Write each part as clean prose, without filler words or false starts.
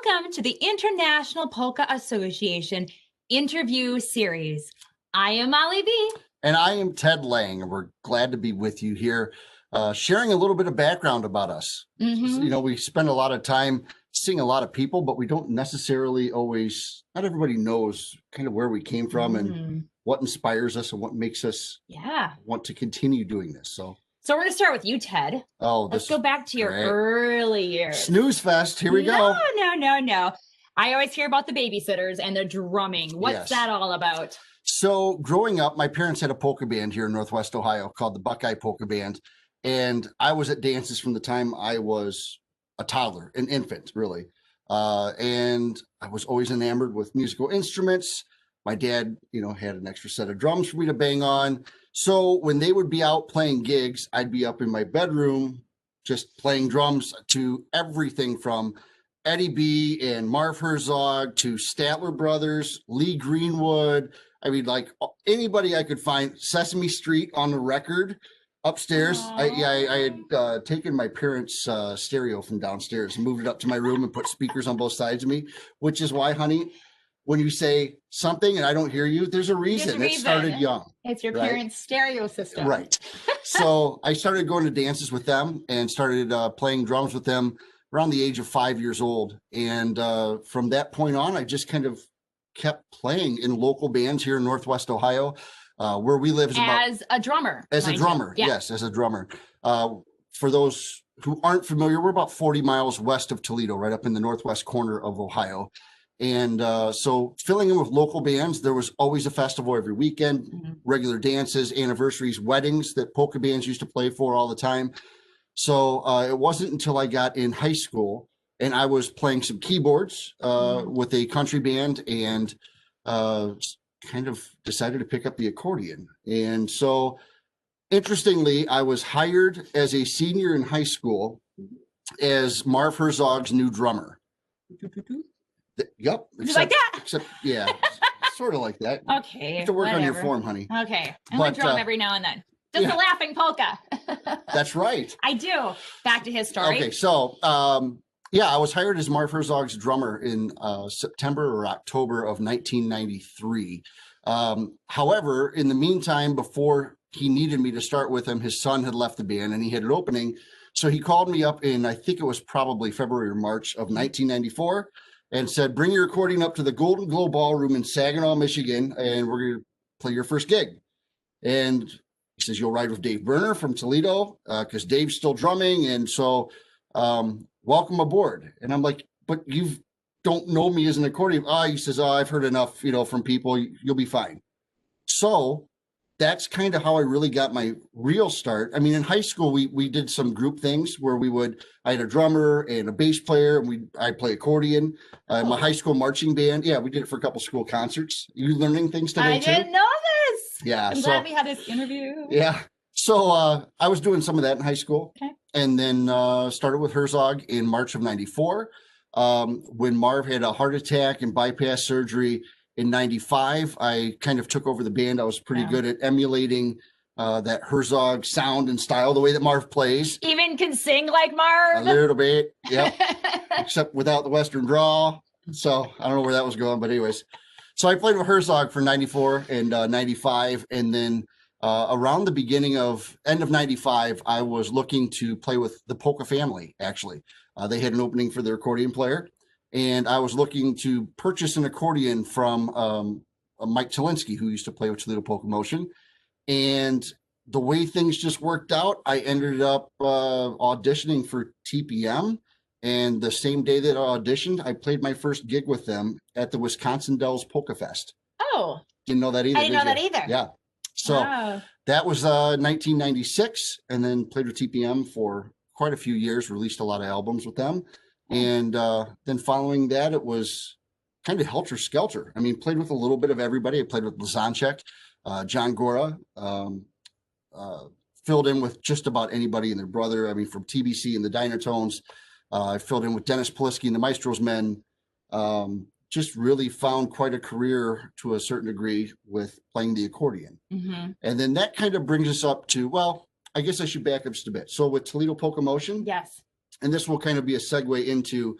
Welcome to the International Polka Association Interview Series. I am Mollie B. And I am Ted Lange, and we're glad to be with you here, sharing a little bit of background about us. Mm-hmm. You know, we spend a lot of time seeing a lot of people, but we don't necessarily always, not everybody knows kind of where we came from and what inspires us and what makes us want to continue doing this. So we're going to start with you, Ted. Let's go back to your early years. Snooze fest. Here we go. No. I always hear about the babysitters and the drumming. What's that all about? So growing up, my parents had a polka band here in Northwest Ohio called the Buckeye Polka Band. And I was at dances from the time I was a toddler, an infant, really. And I was always enamored with musical instruments. My dad, had an extra set of drums for me to bang on. So when they would be out playing gigs, I'd be up in my bedroom just playing drums to everything from Eddie B. and Marv Herzog to Statler Brothers, Lee Greenwood. I mean, like anybody I could find. Sesame Street on the record upstairs. I had taken my parents' stereo from downstairs and moved it up to my room and put speakers on both sides of me, which is why, honey, when you say something and I don't hear you, there's a reason. It started young. It's your parents' stereo system. Right. So I started going to dances with them and started playing drums with them around the age of 5 years old. And from that point on, I just kind of kept playing in local bands here in Northwest Ohio, where we live. As a drummer. Yes, as a drummer. For those who aren't familiar, we're about 40 miles west of Toledo, right up in the northwest corner of Ohio. And so filling in with local bands, there was always a festival every weekend, regular dances, anniversaries, weddings that polka bands used to play for all the time. So it wasn't until I got in high school and I was playing some keyboards with a country band and kind of decided to pick up the accordion. And so interestingly, I was hired as a senior in high school as Marv Herzog's new drummer. Yep. Just like that? Except, sort of like that. Okay. You have to work on your form, honey. Okay. I'm going to drum every now and then. Just a laughing polka. That's right. I do. Back to his story. Okay. So, I was hired as Marv Herzog's drummer in September or October of 1993. However, in the meantime, before he needed me to start with him, his son had left the band and he had an opening. So he called me up in, I think it was probably February or March of 1994 and said, bring your accordion up to the Golden Glow Ballroom in Saginaw, Michigan, and we're going to play your first gig. And he says, you'll ride with Dave Berner from Toledo because Dave's still drumming. And so welcome aboard. And I'm like, but you don't know me as an accordion. He says, I've heard enough, from people. You'll be fine. So that's kind of how I really got my real start. I mean, in high school, we did some group things where I had a drummer and a bass player, and I'd play accordion. My high school marching band. Yeah, we did it for a couple school concerts. You learning things today too? I didn't know this. Yeah. I'm glad we had this interview. Yeah. So I was doing some of that in high school. Okay. And then started with Herzog in March of 94. When Marv had a heart attack and bypass surgery in 95, I kind of took over the band. I was pretty good at emulating that Herzog sound and style, the way that Marv plays. Even can sing like Marv? A little bit, yep. Except without the Western drawl. So I don't know where that was going, but anyways. So I played with Herzog for 94 and 95. And then around the end of 95, I was looking to play with the Polka family, actually. They had an opening for their accordion player. And I was looking to purchase an accordion from Mike Talinsky, who used to play with Toledo Polka Motion. And the way things just worked out, I ended up auditioning for TPM. And the same day that I auditioned, I played my first gig with them at the Wisconsin Dells Polka Fest. Oh. Didn't know that either. I didn't know that either. Yeah. So that was 1996, and then played with TPM for quite a few years, released a lot of albums with them. And then following that, it was kind of helter skelter. I mean, played with a little bit of everybody. I played with Blazonczyk, John Gora, filled in with just about anybody and their brother. I mean, from TBC and the Diner Tones. I filled in with Dennis Polisky and the Maestro's Men. Just really found quite a career to a certain degree with playing the accordion. And then that kind of brings us up to, well, I guess I should back up just a bit. So with Toledo Polka Motion. Yes. And this will kind of be a segue into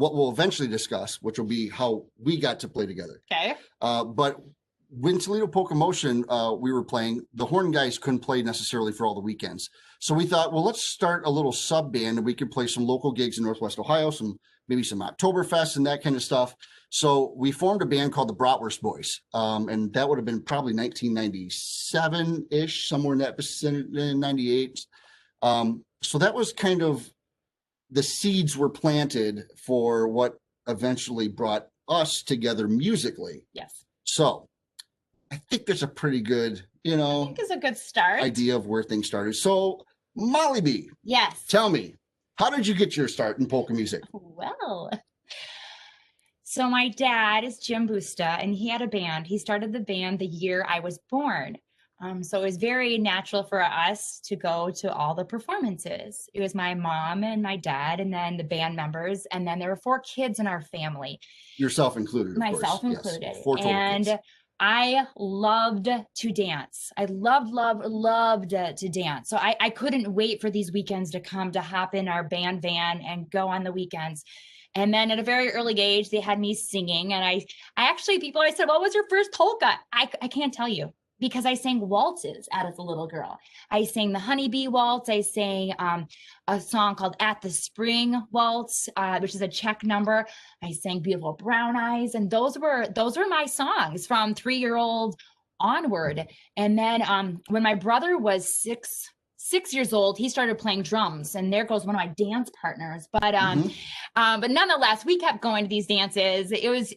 what we'll eventually discuss, which will be how we got to play together. Okay. But when Toledo Polka Motion, we were playing, the horn guys couldn't play necessarily for all the weekends. So we thought, well, let's start a little sub band and we could play some local gigs in Northwest Ohio, maybe some Oktoberfest and that kind of stuff. So we formed a band called the Bratwurst Boys. And that would have been probably 1997-ish, somewhere in that vicinity, 98. So that was kind of, the seeds were planted for what eventually brought us together musically. Yes. So I think that's a pretty good, I think it's a good start. idea of where things started. So Mollie B, Yes. tell me, how did you get your start in polka music? Well, so my dad is Jim Busta, and he had a band. He started the band the year I was born. So it was very natural for us to go to all the performances. It was my mom and my dad, and then the band members, and then there were 4 kids in our family. Yourself included, of Myself course. included. Yes, 4 total And kids. I loved to dance. I loved to dance. So I couldn't wait for these weekends to come to hop in our band van and go on the weekends. And then at a very early age, they had me singing. And I actually, people always said, what was your first polka? I can't tell you, because I sang waltzes as a little girl. I sang the Honeybee Waltz. I sang a song called At the Spring Waltz, which is a Czech number. I sang Beautiful Brown Eyes. And those were my songs from 3-year-old onward. And then when my brother was six years old, he started playing drums, and there goes one of my dance partners. But nonetheless, we kept going to these dances. It was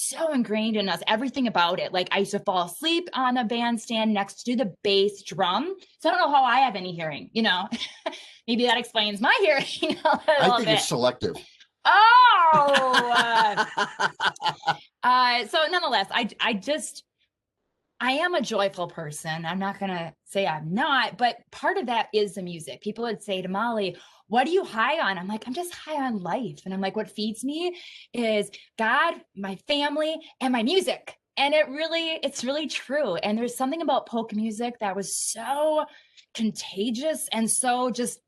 so ingrained in us, everything about it. Like I used to fall asleep on a bandstand next to the bass drum. So I don't know how I have any hearing, maybe that explains my hearing a little I think bit. it's selective. Oh, so nonetheless, I am a joyful person. I'm not going to say I'm not, but part of that is the music. People would say to Mollie, what are you high on? I'm like, I'm just high on life. And I'm like, what feeds me is God, my family, and my music. And it's really true. And there's something about polka music that was so contagious and so just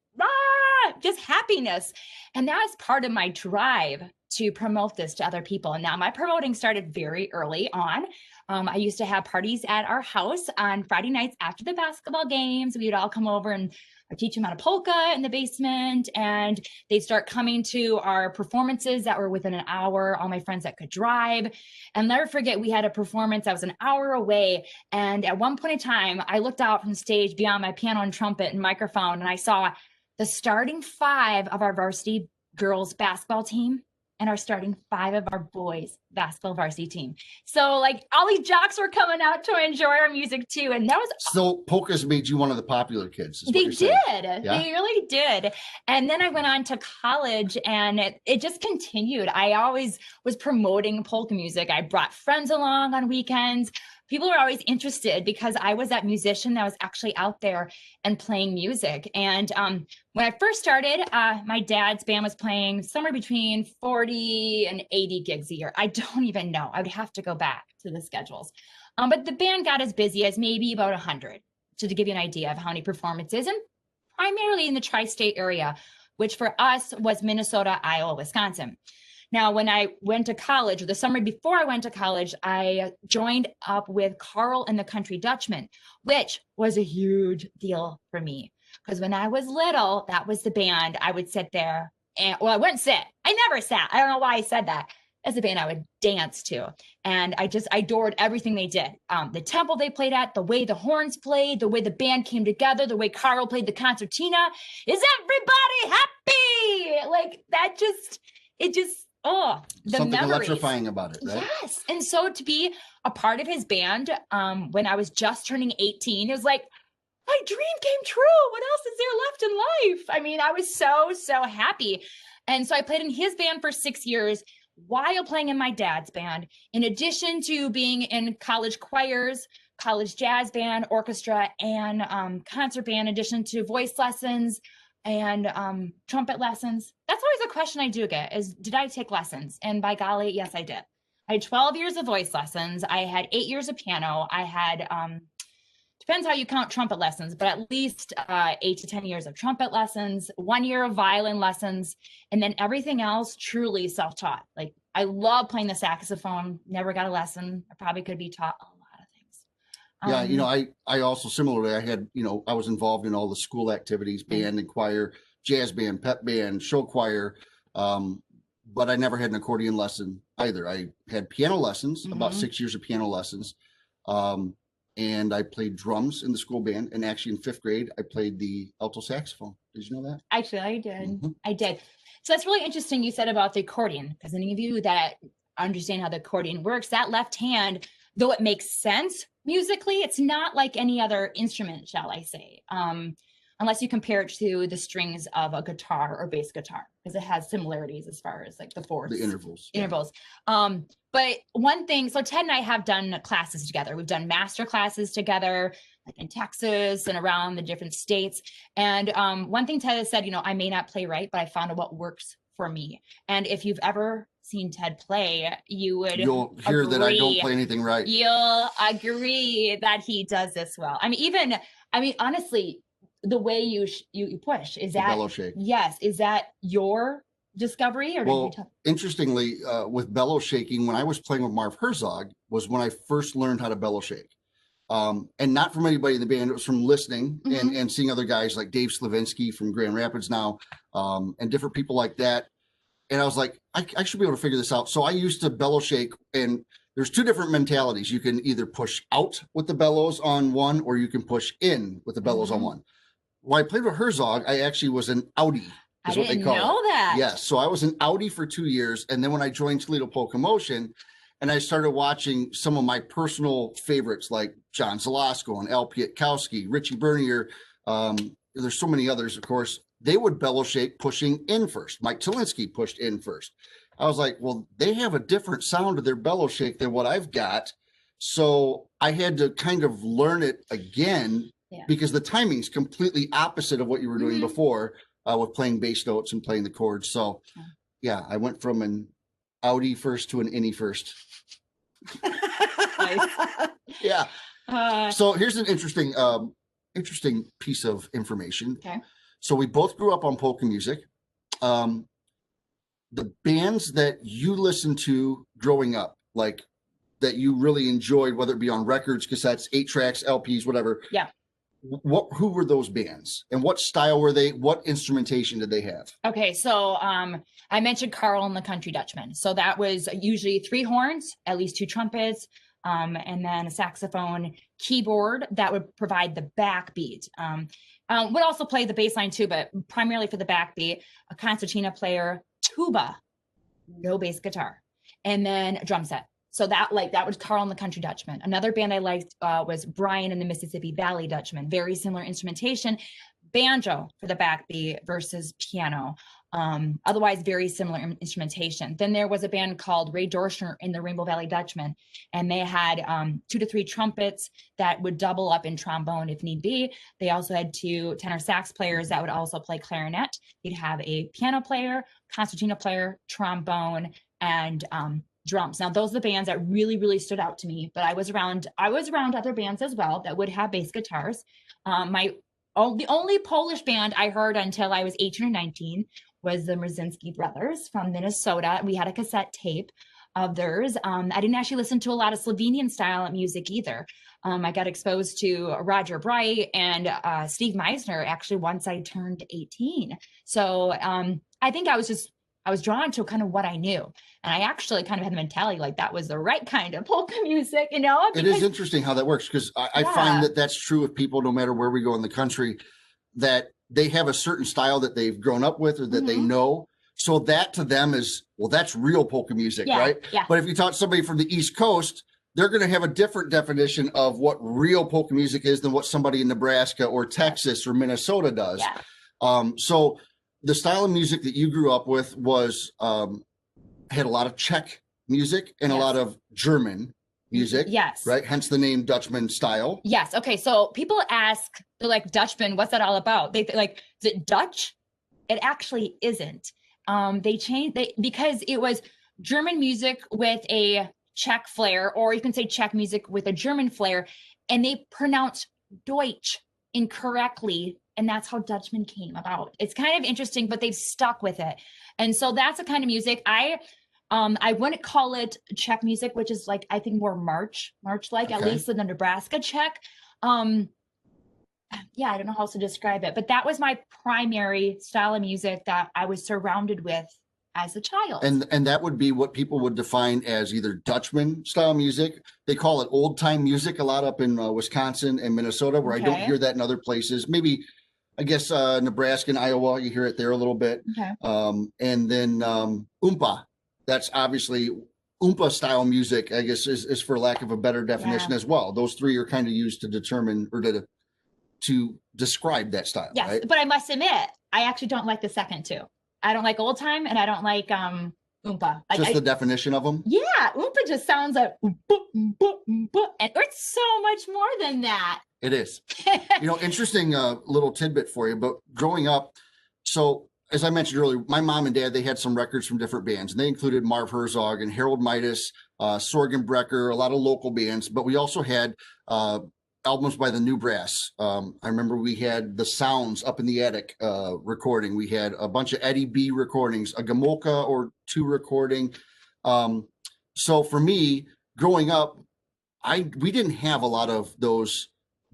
happiness. And that is part of my drive to promote this to other people. And now my promoting started very early on. I used to have parties at our house on Friday nights after the basketball games. We would all come over and I'd teach them how to polka in the basement, and they'd start coming to our performances that were within an hour, all my friends that could drive. And never forget, we had a performance that was an hour away. And at one point in time, I looked out from the stage beyond my piano and trumpet and microphone, and I saw the starting 5 of our varsity girls basketball team and our starting 5 of our boys basketball varsity team. So like all these jocks were coming out to enjoy our music too. And that was— So polkas made you one of the popular kids. They did. Yeah? They really did. And then I went on to college, and it just continued. I always was promoting polka music. I brought friends along on weekends. People were always interested because I was that musician that was actually out there and playing music. And when I first started, my dad's band was playing somewhere between 40 and 80 gigs a year. I don't even know. I would have to go back to the schedules. But the band got as busy as maybe about 100, to give you an idea of how many performances, and primarily in the tri-state area, which for us was Minnesota, Iowa, Wisconsin. Now, when I went to college, or the summer before I went to college, I joined up with Carl and the Country Dutchman, which was a huge deal for me. Because when I was little, that was the band I would sit there and, well, I wouldn't sit. I never sat. I don't know why I said that. As a band I would dance to. And I adored everything they did. The tempo they played at, the way the horns played, the way the band came together, the way Carl played the concertina. Is everybody happy? Like that the something memories. Electrifying about it, right? Yes. And so to be a part of his band when I was just turning 18, it was like, my dream came true. What else is there left in life? I mean, I was so happy. And so I played in his band for 6 years while playing in my dad's band, in addition to being in college choirs, college jazz band, orchestra, and concert band, in addition to voice lessons and trumpet lessons. That's always a question I do get is, did I take lessons? And by golly, yes, I did. I had 12 years of voice lessons. I had 8 years of piano. I had, depends how you count trumpet lessons, but at least 8 to 10 years of trumpet lessons, 1 year of violin lessons, and then everything else truly self-taught. Like I love playing the saxophone, never got a lesson. I probably could be taught a lot of things. Yeah, you know, I also similarly, I had, you know, I was involved in all the school activities, band and choir, jazz band, pep band, show choir, but I never had an accordion lesson either. I had piano lessons, about 6 years of piano lessons, and I played drums in the school band. And actually, in 5th grade, I played the alto saxophone. Did you know that? Actually, I did. I did. So that's really interesting you said about the accordion, because any of you that understand how the accordion works, that left hand, though it makes sense musically, it's not like any other instrument, shall I say, unless you compare it to the strings of a guitar or bass guitar, because it has similarities as far as like the fourths, the intervals. But one thing, so Ted and I have done classes together. We've done master classes together, like in Texas and around the different states. And one thing Ted has said, you know, I may not play right, but I found out what works for me. And if you've ever seen Ted play, you'll hear that I don't play anything right. You'll agree that he does this well. I mean, honestly, the way you push, is that bellow shake? Yes. Is that your discovery? Or well, interestingly, with bellow shaking, when I was playing with Marv Herzog was when I first learned how to bellow shake. And not from anybody in the band, it was from listening and seeing other guys like Dave Slavinsky from Grand Rapids now, and different people like that. And I was like, I should be able to figure this out. So I used to bellow shake, and there's 2 different mentalities. You can either push out with the bellows on one, or you can push in with the bellows on one. When I played with Herzog, I actually was an outie. I didn't know that. Yes. So I was an outie for 2 years. And then when I joined Toledo Polka Motion and I started watching some of my personal favorites like John Zalasko and Al Pietkowski, Richie Bernier, there's so many others, of course, they would bellow shake pushing in first. Mike Tilinsky pushed in first. I was like, well, they have a different sound to their bellow shake than what I've got. So I had to kind of learn it again because the timing is completely opposite of what you were doing before with playing bass notes and playing the chords. So yeah, I went from an outie first to an innie first. Yeah. So here's an interesting piece of information. Okay. So we both grew up on polka music. The bands that you listened to growing up, like that you really enjoyed, whether it be on records, cassettes, 8-tracks, LPs, whatever. Yeah. Who were those bands and what style were they? What instrumentation did they have? Okay. So I mentioned Carl and the Country Dutchman. So that was usually 3 horns, at least 2 trumpets, and then a saxophone, keyboard that would provide the backbeat. Would also play the bass line too, but primarily for the backbeat, a concertina player, tuba, no bass guitar, and then a drum set. So that was Carl and the Country Dutchman. Another band I liked was Brian and the Mississippi Valley Dutchman. Very similar instrumentation, banjo for the backbeat versus piano. Otherwise, very similar instrumentation. Then there was a band called Ray Dorschner in the Rainbow Valley Dutchman, and they had 2 to 3 trumpets that would double up in trombone if need be. They also had 2 tenor sax players that would also play clarinet. They'd have a piano player, concertina player, trombone, and drums. Now, those are the bands that really, really stood out to me. But I was around other bands as well that would have bass guitars. The only Polish band I heard until I was 18 or 19 was the Mrzinski brothers from Minnesota. We had a cassette tape of theirs. I didn't actually listen to a lot of Slovenian style music either. I got exposed to Roger Bright and Steve Meisner actually once I turned 18. So I think I was drawn to kind of what I knew. And I actually kind of had the mentality like that was the right kind of polka music, you know? It is interesting how that works, because I find that that's true with people, no matter where we go in the country, that they have a certain style that they've grown up with or that they know. So that to them is, well, that's real polka music, right? Yeah. But if you talk to somebody from the East Coast, they're going to have a different definition of what real polka music is than what somebody in Nebraska or Texas or Minnesota does. Yeah. So the style of music that you grew up with was had a lot of Czech music and a lot of German music. Yes. Right. Hence the name Dutchman style. Yes. Okay. So people ask, they're like, Dutchman, what's that all about? They like, is it Dutch? It actually isn't. They changed because it was German music with a Czech flair, or you can say Czech music with a German flair, and they pronounced Deutsch incorrectly, and that's how Dutchman came about. It's kind of interesting, but they've stuck with it. And so that's the kind of music I wouldn't call it Czech music, which is like, I think more march like, at least in the Nebraska Czech. Yeah, I don't know how else to describe it, but that was my primary style of music that I was surrounded with as a child. And that would be what people would define as either Dutchman style music. They call it old time music a lot up in Wisconsin and Minnesota, where I don't hear that in other places. Maybe, I guess, Nebraska and Iowa, you hear it there a little bit. And then Oompa. That's obviously Oompa style music, I guess, is for lack of a better definition as well. Those three are kind of used to determine or to describe that style. Yes, right? But I must admit, I actually don't like the second two. I don't like old time, and I don't like Oompa. Just the definition of them? Yeah, Oompa just sounds like oompa, oompa, oompa, and it's so much more than that. It is. Interesting little tidbit for you, but growing up, so as I mentioned earlier, my mom and dad, they had some records from different bands, and they included Marv Herzog and Harold Midas, Sorgen Brecker, a lot of local bands, but we also had albums by the New Brass. I remember we had the Sounds Up in the Attic recording. We had a bunch of Eddie B recordings, a Gamolka or two recording. So for me, growing up, we didn't have a lot of those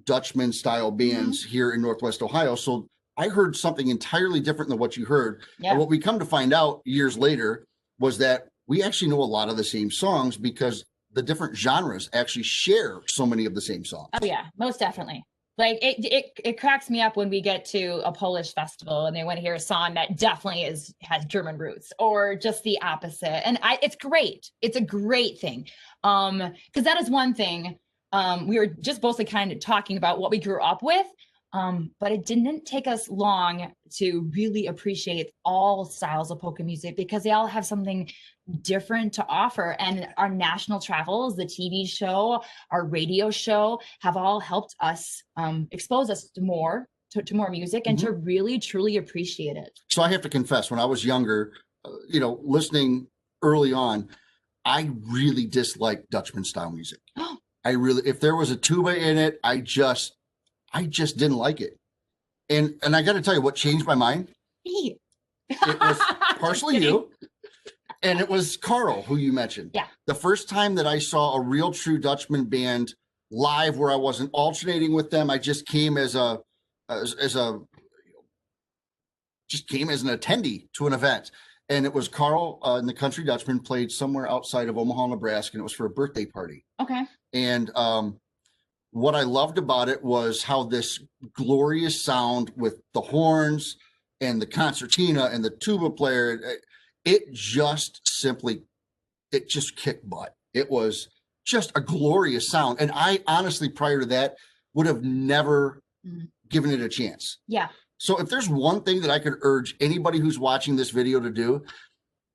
Dutchman style bands here in Northwest Ohio. So I heard something entirely different than what you heard. And what we come to find out years later was that we actually know a lot of the same songs because the different genres actually share so many of the same songs. Oh yeah, most definitely. Like it cracks me up when we get to a Polish festival and they want to hear a song that definitely has German roots or just the opposite. And it's great. It's a great thing. Because that is one thing. We were just mostly kind of talking about what we grew up with. But it didn't take us long to really appreciate all styles of polka music because they all have something different to offer. And our national travels, the TV show, our radio show have all helped us expose us to more music and to really, truly appreciate it. So I have to confess, when I was younger, listening early on, I really disliked Dutchman style music. If there was a tuba in it, I just didn't like it. And I got to tell you what changed my mind. Me. It was partially you. And it was Carl, who you mentioned. Yeah. The first time that I saw a real true Dutchman band live where I wasn't alternating with them, I just came as an attendee to an event. And it was Carl and the Country Dutchman played somewhere outside of Omaha, Nebraska, and it was for a birthday party. Okay. And what I loved about it was how this glorious sound with the horns and the concertina and the tuba player, it just kicked butt. It was just a glorious sound. And I honestly, prior to that, would have never given it a chance. Yeah. So if there's one thing that I could urge anybody who's watching this video to do,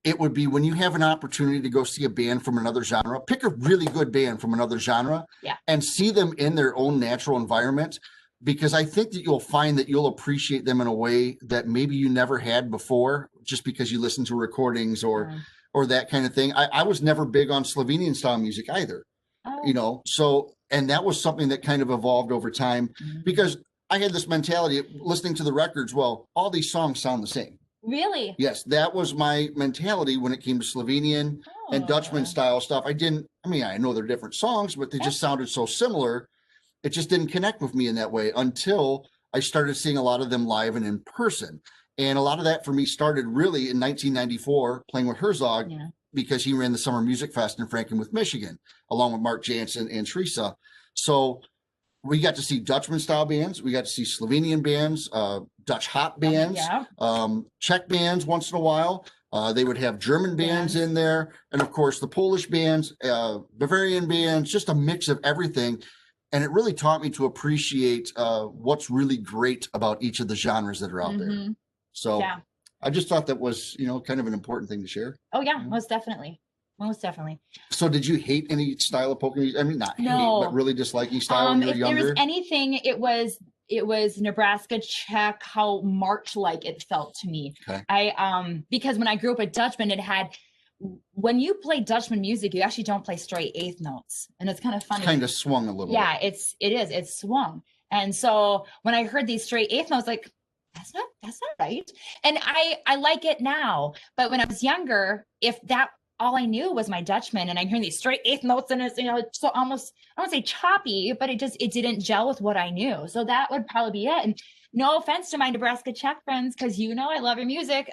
it would be when you have an opportunity to go see a band from another genre, pick a really good band from another genre and see them in their own natural environment, because I think that you'll find that you'll appreciate them in a way that maybe you never had before, just because you listen to recordings or that kind of thing. I was never big on Slovenian style music either, so, and that was something that kind of evolved over time because I had this mentality of listening to the records. Well, all these songs sound the same. Really? Yes, that was my mentality when it came to Slovenian and Dutchman style stuff. I know they're different songs, but they just sounded so similar. It just didn't connect with me in that way until I started seeing a lot of them live and in person. And a lot of that for me started really in 1994 playing with Herzog because he ran the Summer Music Fest in Frankenmuth, Michigan, along with Mark Jansen and Teresa. So we got to see Dutchman style bands. We got to see Slovenian bands, Dutch hop bands, Czech bands once in a while. They would have German bands in there. And of course the Polish bands, Bavarian bands, just a mix of everything. And it really taught me to appreciate what's really great about each of the genres that are out there. So I just thought that was, kind of an important thing to share. Oh yeah, most definitely. Most definitely. So did you hate any style of polka music? I mean, not hate, but really disliking style when you were younger? If there was anything, it was Nebraska Czech, how march-like it felt to me. Okay. Because when I grew up with Dutchman, when you play Dutchman music, you actually don't play straight eighth notes. And it's kind of funny. It's kind of swung a little bit. Yeah, it's swung. And so when I heard these straight eighth notes, like, that's not right. And I like it now. But when I was younger, if that all I knew was my Dutchman and I'm hearing these straight eighth notes and it's, so almost, I don't say choppy, but it didn't gel with what I knew. So that would probably be it. And no offense to my Nebraska Czech friends, because I love your music.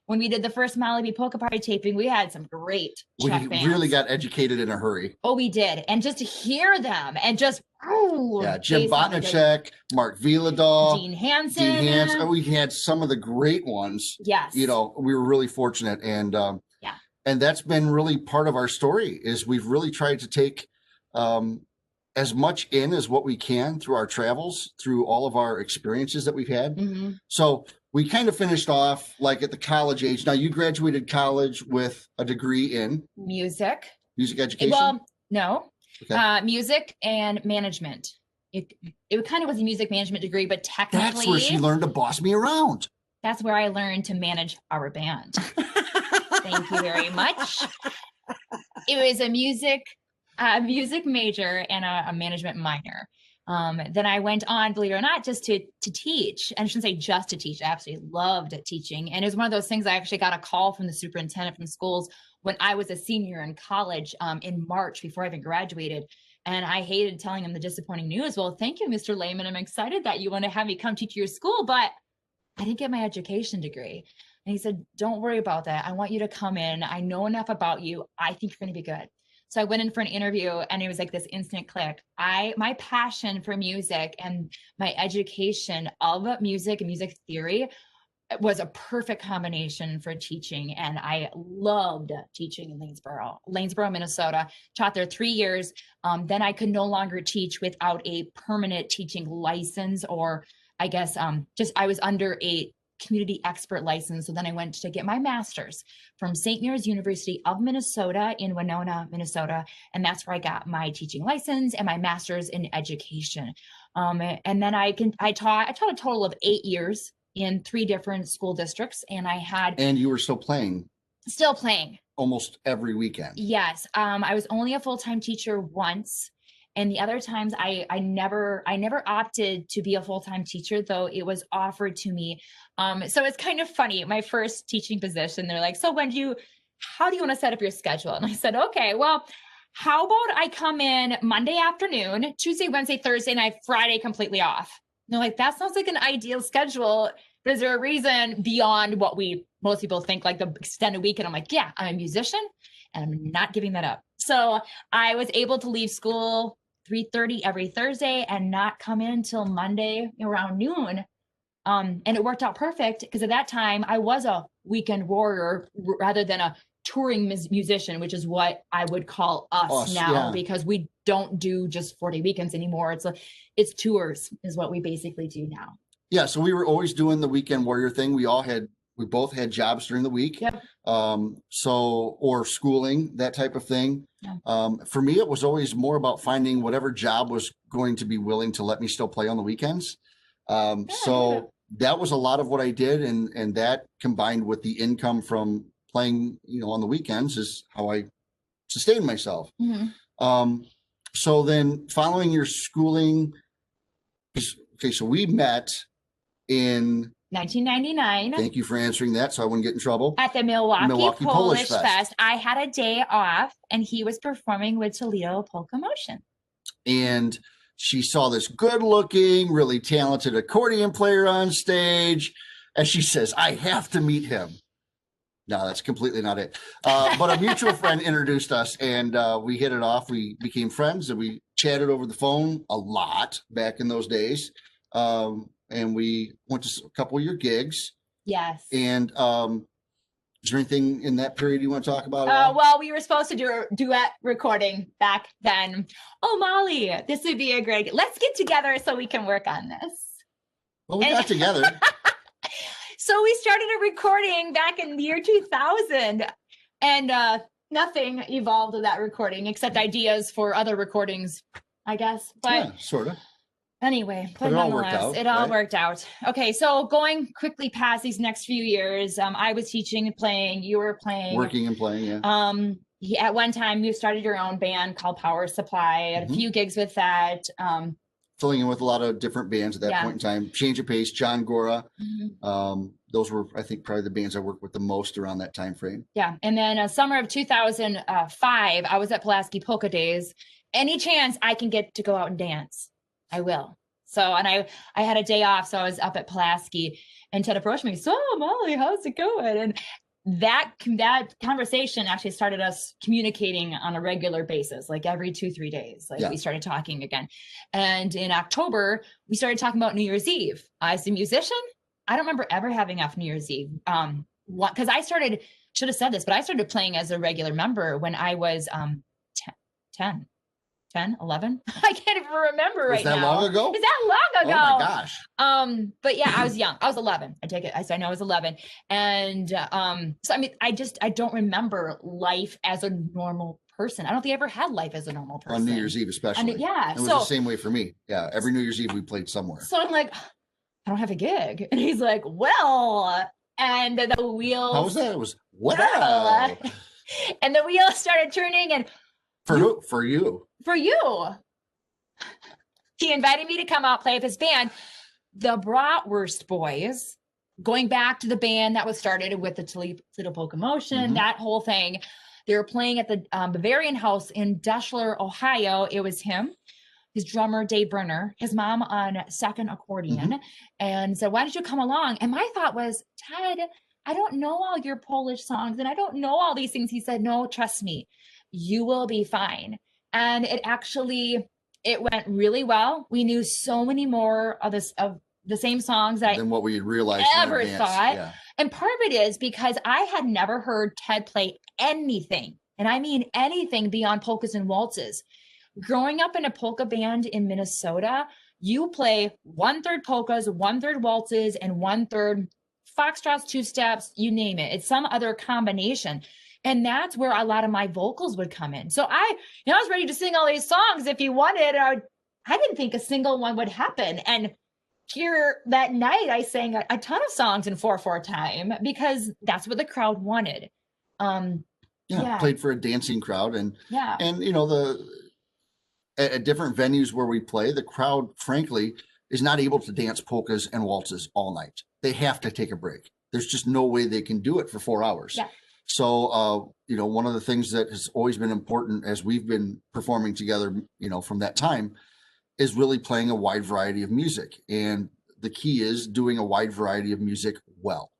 When we did the first Mollie Polka Party taping, we had some great Czech bands. We really got educated in a hurry. Oh, we did. And just to hear them and just, Jim Botnicek, Mark Viladal, Dean Hansen. Oh, we had some of the great ones. Yes. We were really fortunate. And and that's been really part of our story, is we've really tried to take as much in as what we can through our travels, through all of our experiences that we've had. Mm-hmm. So we kind of finished off like at the college age. Now, you graduated college with a degree in music education? Well, no. Okay. Music and management. It kind of was a music management degree, but technically that's where she learned to boss me around. That's where I learned to manage our band. Thank you very much. It was a music major and a management minor. Then I went on, believe it or not, just to teach. And I shouldn't say just to teach. I absolutely loved teaching. And it was one of those things, I actually got a call from the superintendent from schools when I was a senior in college in March before I even graduated. And I hated telling him the disappointing news. Well, thank you, Mr. Lehman. I'm excited that you want to have me come teach your school, but I didn't get my education degree. And he said, don't worry about that. I want you to come in. I know enough about you. I think you're going to be good. So I went in for an interview and it was like this instant click. My passion for music and my education of music and music theory was a perfect combination for teaching. And I loved teaching in Lanesboro, Minnesota. Taught there 3 years. Then I could no longer teach without a permanent teaching license, or I guess I was under a community expert license. So then I went to get my master's from St. Mary's University of Minnesota in Winona, Minnesota. And that's where I got my teaching license and my master's in education. And then I taught a total of 8 years in 3 different school districts. And you were still playing almost every weekend. Yes. I was only a full-time teacher once. And the other times I never opted to be a full-time teacher, though it was offered to me. So it's kind of funny. My first teaching position, they're like, so how do you want to set up your schedule? And I said, okay, well, how about I come in Monday afternoon, Tuesday, Wednesday, Thursday, and I have Friday completely off. And they're like, that sounds like an ideal schedule. But is there a reason beyond what most people think, like the extended weekend? I'm like, yeah, I'm a musician and I'm not giving that up. So I was able to leave school 3:30 every Thursday and not come in until Monday around noon. And it worked out perfect because at that time I was a weekend warrior rather than a touring musician, which is what I would call us now, because we don't do just 40 weekends anymore. It's tours is what we basically do now. Yeah. So we were always doing the weekend warrior thing. We both had jobs during the week. Yep. Or schooling, that type of thing. Yeah. For me, it was always more about finding whatever job was going to be willing to let me still play on the weekends. So that was a lot of what I did. And that combined with the income from playing, on the weekends is how I sustained myself. Mm-hmm. So then following your schooling, okay, so we met in 1999. Thank you for answering that, so I wouldn't get in trouble. At the Milwaukee Polish Fest. I had a day off, and he was performing with Toledo Polka Motion. And she saw this good-looking, really talented accordion player on stage, and she says, I have to meet him. No, that's completely not it. But a mutual friend introduced us, and we hit it off. We became friends, and we chatted over the phone a lot back in those days. And we went to a couple of your gigs. Yes. And is there anything in that period you want to talk about? Well, we were supposed to do a duet recording back then. Oh, Mollie, this would be a great, let's get together so we can work on this. Well, we got together. So we started a recording back in the year 2000, and nothing evolved of that recording except ideas for other recordings, I guess. But yeah, sort of. Anyway, but nonetheless, it all worked out. Okay, so going quickly past these next few years, I was teaching and playing. You were playing. Working and playing, yeah. At one time, you started your own band called Power Supply. I had a few gigs with that. filling in with a lot of different bands at that point in time. Change of Pace, John Gora. Those were, I think, probably the bands I worked with the most around that time frame. Yeah. And then summer of 2005, I was at Pulaski Polka Days. Any chance I can get to go out and dance, I will. So, and I had a day off, so I was up at Pulaski, and Ted approached me. So, Mollie, how's it going? And that conversation actually started us communicating on a regular basis, like every 2-3 days. Like we started talking again. And in October, we started talking about New Year's Eve. As a musician, I don't remember ever having off New Year's Eve. Because I should have said this, but I started playing as a regular member when I was 10, 11. I can't even remember right now. Was that long ago? Is that long ago? Oh my gosh. But yeah, I was young. I was 11. I take it. I know I was 11. And so, I mean, I don't remember life as a normal person. I don't think I ever had life as a normal person. On New Year's Eve, especially. Yeah. It was the same way for me. Yeah. Every New Year's Eve we played somewhere. So I'm like, I don't have a gig. And he's like, well, and the wheels. How was that? It was, well. And the wheels started turning, and For you. He invited me to come out play with his band, the Bratwurst Boys, going back to the band that was started with the Toledo Polka Motion, that whole thing. They were playing at the Bavarian House in Deschler, Ohio. It was him, his drummer, Dave Brenner, his mom on second accordion, and said, why don't you come along? And my thought was, Ted, I don't know all your Polish songs, and I don't know all these things. He said, no, trust me, you will be fine. And it went really well. We knew so many more of the same songs than what we had realized ever thought. Yeah. And part of it is because I had never heard Ted play anything, and I mean anything beyond polkas and waltzes. Growing up in a polka band in Minnesota, you play 1/3 polkas, 1/3 waltzes, and 1/3 foxtrots, two-steps, you name it. It's some other combination. And that's where a lot of my vocals would come in. So I was ready to sing all these songs if you wanted. I didn't think a single one would happen. And here that night, I sang a ton of songs in 4/4 time because that's what the crowd wanted. Played for a dancing crowd, and at different venues where we play, the crowd, frankly, is not able to dance polkas and waltzes all night. They have to take a break. There's just no way they can do it for 4 hours. Yeah. So, one of the things that has always been important as we've been performing together, from that time, is really playing a wide variety of music. And the key is doing a wide variety of music well.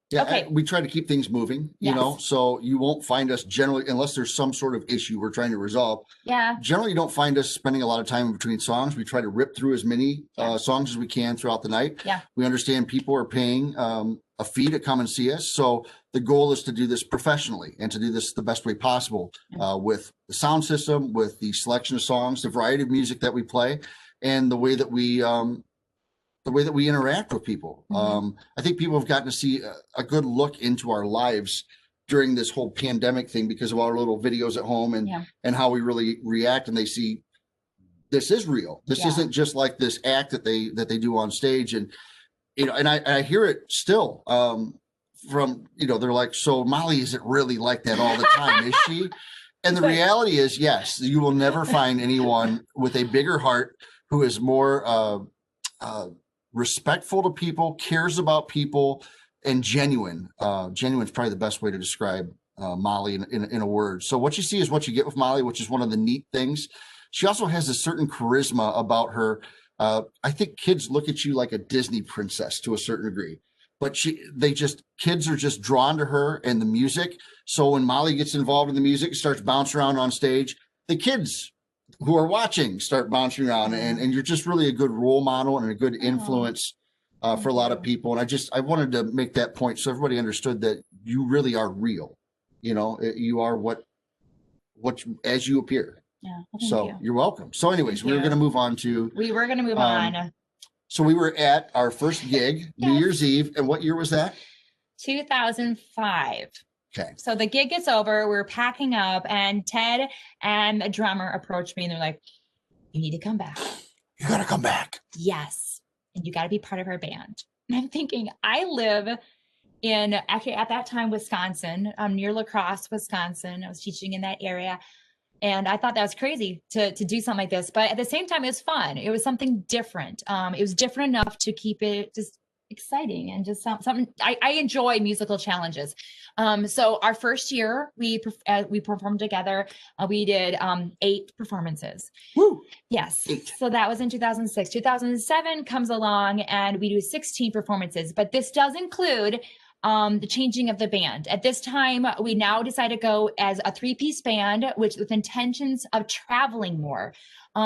Yeah, okay. We try to keep things moving, so you won't find us generally, unless there's some sort of issue we're trying to resolve. Yeah. Generally, you don't find us spending a lot of time in between songs. We try to rip through as many songs as we can throughout the night. Yeah. We understand people are paying a fee to come and see us. So the goal is to do this professionally and to do this the best way possible with the sound system, with the selection of songs, the variety of music that we play, and the way that we interact with people. I think people have gotten to see a good look into our lives during this whole pandemic thing because of our little videos at home and how we really react, and they see this is real. This isn't just like this act that they do on stage. And and I hear it still from they're like, so Mollie, is it really like that all the time? Is she? And the reality is, yes, you will never find anyone with a bigger heart who is more respectful to people, cares about people, and genuine. Genuine is probably the best way to describe Mollie in a word. So what you see is what you get with Mollie, which is one of the neat things. She also has a certain charisma about her. I think kids look at you like a Disney princess to a certain degree, but kids are just drawn to her and the music. So when Mollie gets involved in the music, starts bouncing around on stage, the kids who are watching start bouncing around, and you're just really a good role model and a good influence for a lot of people. And I wanted to make that point so everybody understood that you really are real. You are what as you appear. Yeah. So you're welcome. So anyways, we were going to move on. So we were at our first gig, New Year's Eve. And what year was that? 2005. Okay. So the gig gets over, we're packing up, and Ted and the drummer approached me and they're like, you need to come back. You got to come back. Yes. And you got to be part of our band. And I'm thinking, I live in, actually at that time, Wisconsin, near La Crosse, Wisconsin. I was teaching in that area. And I thought that was crazy to do something like this, but at the same time, it was fun. It was something different. It was different enough to keep it just exciting and just something. I enjoy musical challenges. So our first year we performed together. We did 8 performances. Woo! Yes. 8. So that was in 2006. 2007 comes along and we do 16 performances, but this does include the changing of the band. At this time, we now decide to go as a 3-piece band, which with intentions of traveling more.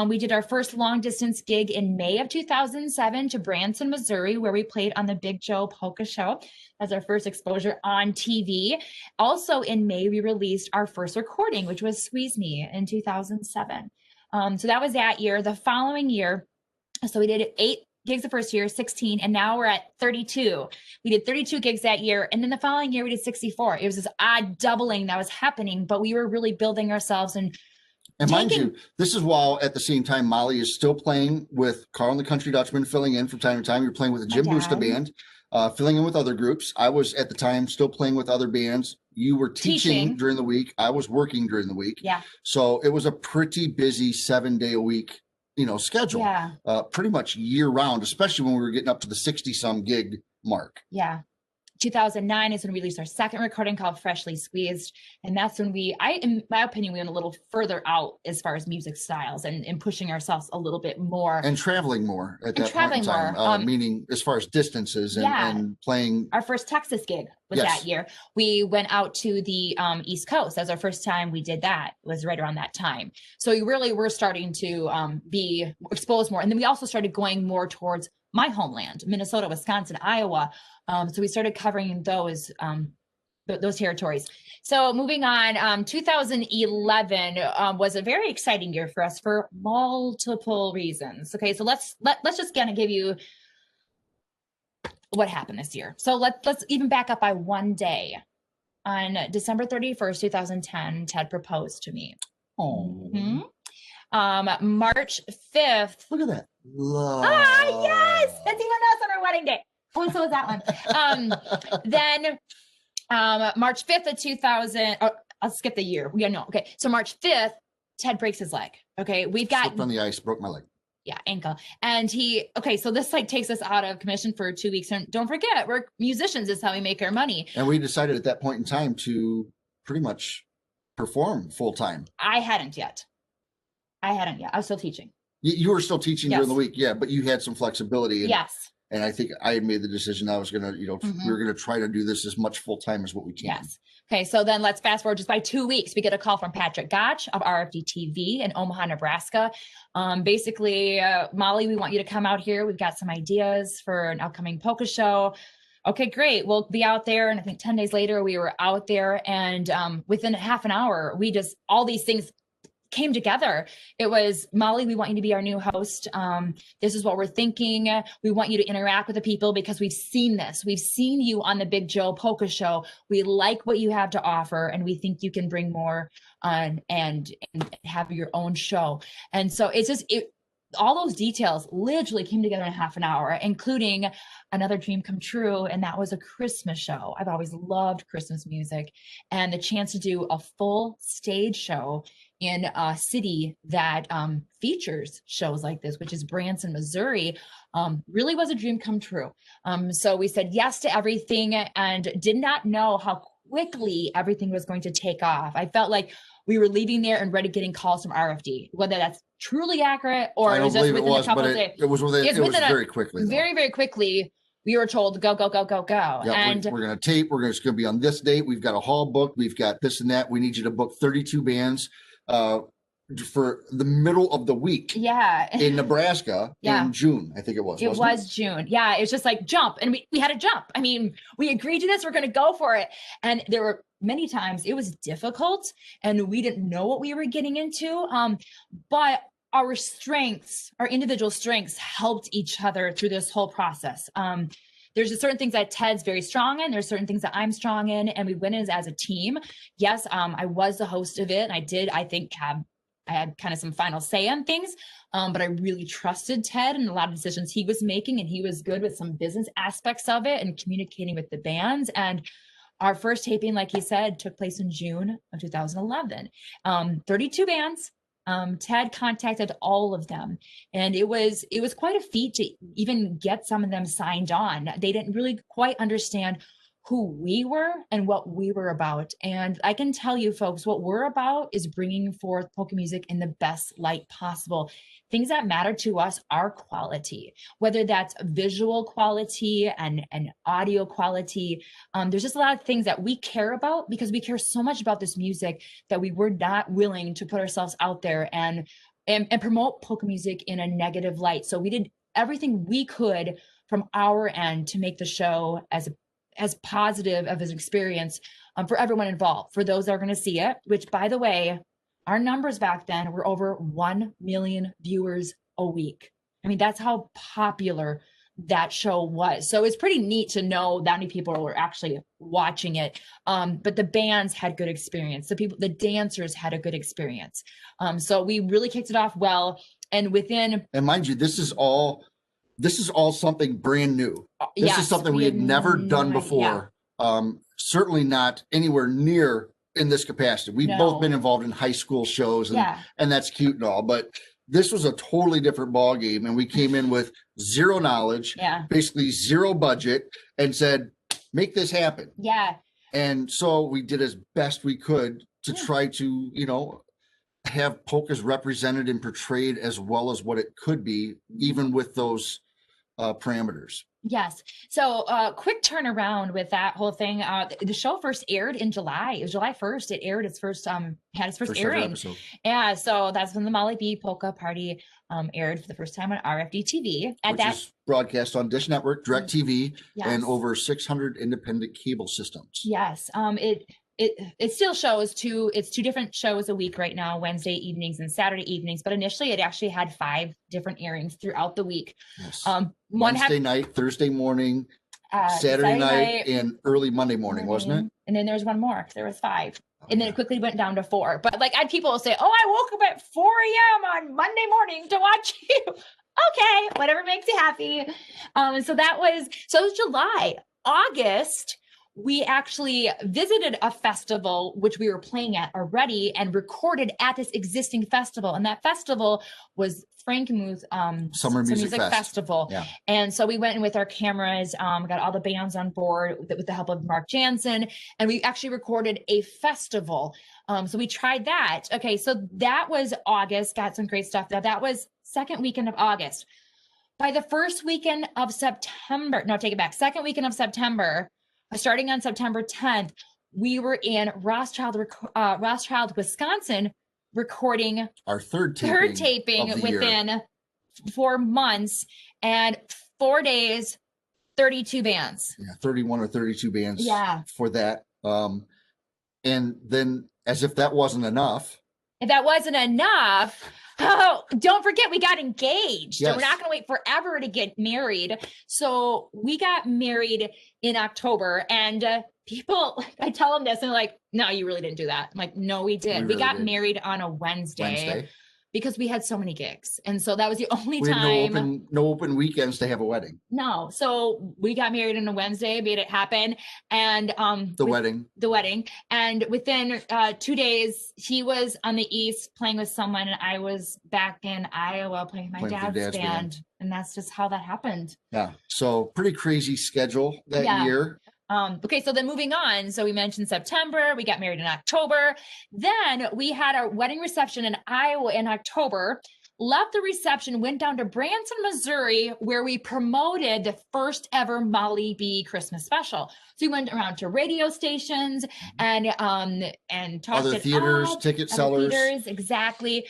We did our first long distance gig in May of 2007 to Branson, Missouri, where we played on the Big Joe Polka show. That's our first exposure on TV. Also in May, we released our first recording, which was Squeeze Me in 2007. So that was that year. The following year, so we did 8 gigs the first year, 16, and now we're at 32. We did 32 gigs that year. And then the following year, we did 64. It was this odd doubling that was happening, but we were really building ourselves and mind you, this is while at the same time, Mollie is still playing with Carl and the Country Dutchman, filling in from time to time. You're playing with the Jim Busta band, filling in with other groups. I was at the time still playing with other bands. You were teaching during the week. I was working during the week. Yeah. So it was a pretty busy 7-day-a-week, schedule. Yeah. Pretty much year round, especially when we were getting up to the 60-some gig mark. Yeah. 2009 is when we released our second recording called Freshly Squeezed. And that's when in my opinion, we went a little further out as far as music styles and pushing ourselves a little bit more. And traveling more at that point in time, meaning as far as distances and playing. Our first Texas gig was that year. We went out to the East Coast. That was our first time we did that. It was right around that time. So we really were starting to be exposed more. And then we also started going more towards my homeland, Minnesota, Wisconsin, Iowa. So we started covering those territories. So moving on, 2011 was a very exciting year for us for multiple reasons. Okay, so let's just kind of give you what happened this year. So let's even back up by one day. On December 31st, 2010, Ted proposed to me. Oh. Mm-hmm. March 5th. Look at that. Love. Ah, yes. That's even us on our wedding day. Oh, so was that one. Then March 5th of 2000, I'll skip the year. Okay. So March 5th, Ted breaks his leg. Okay. We've got. Slipped on the ice, broke my leg. Yeah, ankle. And so this takes us out of commission for 2 weeks. And don't forget, we're musicians. Is how we make our money. And we decided at that point in time to pretty much perform full time. I hadn't yet. I was still teaching. You were still teaching during the week. Yeah. But you had some flexibility. And, yes. And I think I had made the decision I was going to, we were going to try to do this as much full time as what we can. Yes. Okay. So then let's fast forward just by 2 weeks. We get a call from Patrick Gotch of RFD TV in Omaha, Nebraska. Basically, Mollie, we want you to come out here. We've got some ideas for an upcoming polka show. Okay, great. We'll be out there. And I think 10 days later, we were out there. And within half an hour, all these things came together. It was, Mollie, we want you to be our new host. This is what we're thinking. We want you to interact with the people because we've seen this. We've seen you on the Big Joe Polka show. We like what you have to offer, and we think you can bring more on and have your own show. And so it's just, all those details literally came together in half an hour, including another dream come true. And that was a Christmas show. I've always loved Christmas music, and the chance to do a full stage show in a city that features shows like this, which is Branson, Missouri, really was a dream come true. So we said yes to everything and did not know how quickly everything was going to take off. I felt like we were leaving there and ready getting calls from RFD, whether that's truly accurate or it was just within a couple of days. It was very quickly. Very, very quickly. We were told go, go, go, go, go. Yeah, and we're going to tape. We're going to be on this date. We've got a hall booked. We've got this and that. We need you to book 32 bands for the middle of the week. Yeah. In Nebraska in June, I think it was. It was June. Yeah. It was just like jump. And we had to jump. I mean, we agreed to this. We're going to go for it. And there were many times it was difficult and we didn't know what we were getting into. But our strengths, our individual strengths helped each other through this whole process. There's just certain things that Ted's very strong in. There's certain things that I'm strong in, and we went as a team. Yes, I was the host of it, and I had kind of some final say on things, but I really trusted Ted and a lot of decisions he was making, and he was good with some business aspects of it and communicating with the bands. And Our first taping, like he said, took place in June of 2011. 32 bands. Ted contacted all of them, and it was quite a feat to even get some of them signed on. They didn't really quite understand who we were and what we were about. And I can tell you folks, what we're about is bringing forth polka music in the best light possible. Things that matter to us are quality, whether that's visual quality and audio quality. There's just a lot of things that we care about because we care so much about this music that we were not willing to put ourselves out there and promote polka music in a negative light. So we did everything we could from our end to make the show as positive of an experience for everyone involved, for those that are going to see it, which, by the way, our numbers back then were over 1 million viewers a week. I mean, that's how popular that show was. So it's pretty neat to know that many people were actually watching it. But the bands had good experience. The dancers had a good experience. So we really kicked it off well. And mind you, this is all something brand new. This is something we had never done before. Certainly not anywhere near in this capacity. We've both been involved in high school shows, and that's cute and all, but this was a totally different ball game. And we came in with zero knowledge, basically zero budget, and said, make this happen. Yeah. And so we did as best we could to try to, have polkas represented and portrayed as well as what it could be, even with those parameters. Yes. So quick turnaround with that whole thing. The show first aired in July. It was July 1st. It aired its first, had its first airing. Episode. Yeah. So that's when the Mollie B Polka Party aired for the first time on RFD TV. Which is broadcast on Dish Network, DirecTV, and over 600 independent cable systems. Yes. It still shows it's two different shows a week right now, Wednesday evenings and Saturday evenings. But initially it actually had 5 different airings throughout the week. Yes. Wednesday night, Thursday morning, Saturday night, and early Monday morning, wasn't it? And then there's one more. There was 5. And then it quickly went down to 4. But like I had people say, oh, I woke up at 4 a.m. on Monday morning to watch you. Okay, whatever makes you happy. So it was July. August, we actually visited a festival, which we were playing at already, and recorded at this existing festival. And that festival was Frankenmuth Summer Music Festival. Yeah. And so we went in with our cameras, got all the bands on board with the help of Mark Jansen, and we actually recorded a festival. So we tried that. Okay, so that was August, got some great stuff. That was second weekend of August. By the first weekend of September, no, take it back, second weekend of September, starting on September 10th, we were in Rothschild, Wisconsin, recording our third taping within 4 months and 4 days, 32 bands. Yeah, 31 or 32 bands for that. And then as if that wasn't enough. If that wasn't enough, don't forget we got engaged. Yes. And we're not going to wait forever to get married. So we got married in October, and people, I tell them this and they're like, no, you really didn't do that. I'm like, no, we did. We got married on a Wednesday because we had so many gigs. And so that was the only time. No open weekends to have a wedding. No. So we got married on a Wednesday, made it happen. And the wedding. And within 2 days, he was on the East playing with someone, and I was back in Iowa playing with my dad's band. And that's just how that happened. Yeah. So pretty crazy schedule that year. Okay, so then moving on. So we mentioned September, we got married in October. Then we had our wedding reception in Iowa in October, left the reception, went down to Branson, Missouri, where we promoted the first ever Mollie B Christmas special. So we went around to radio stations and talked other theaters, ticket sellers. Theaters, exactly.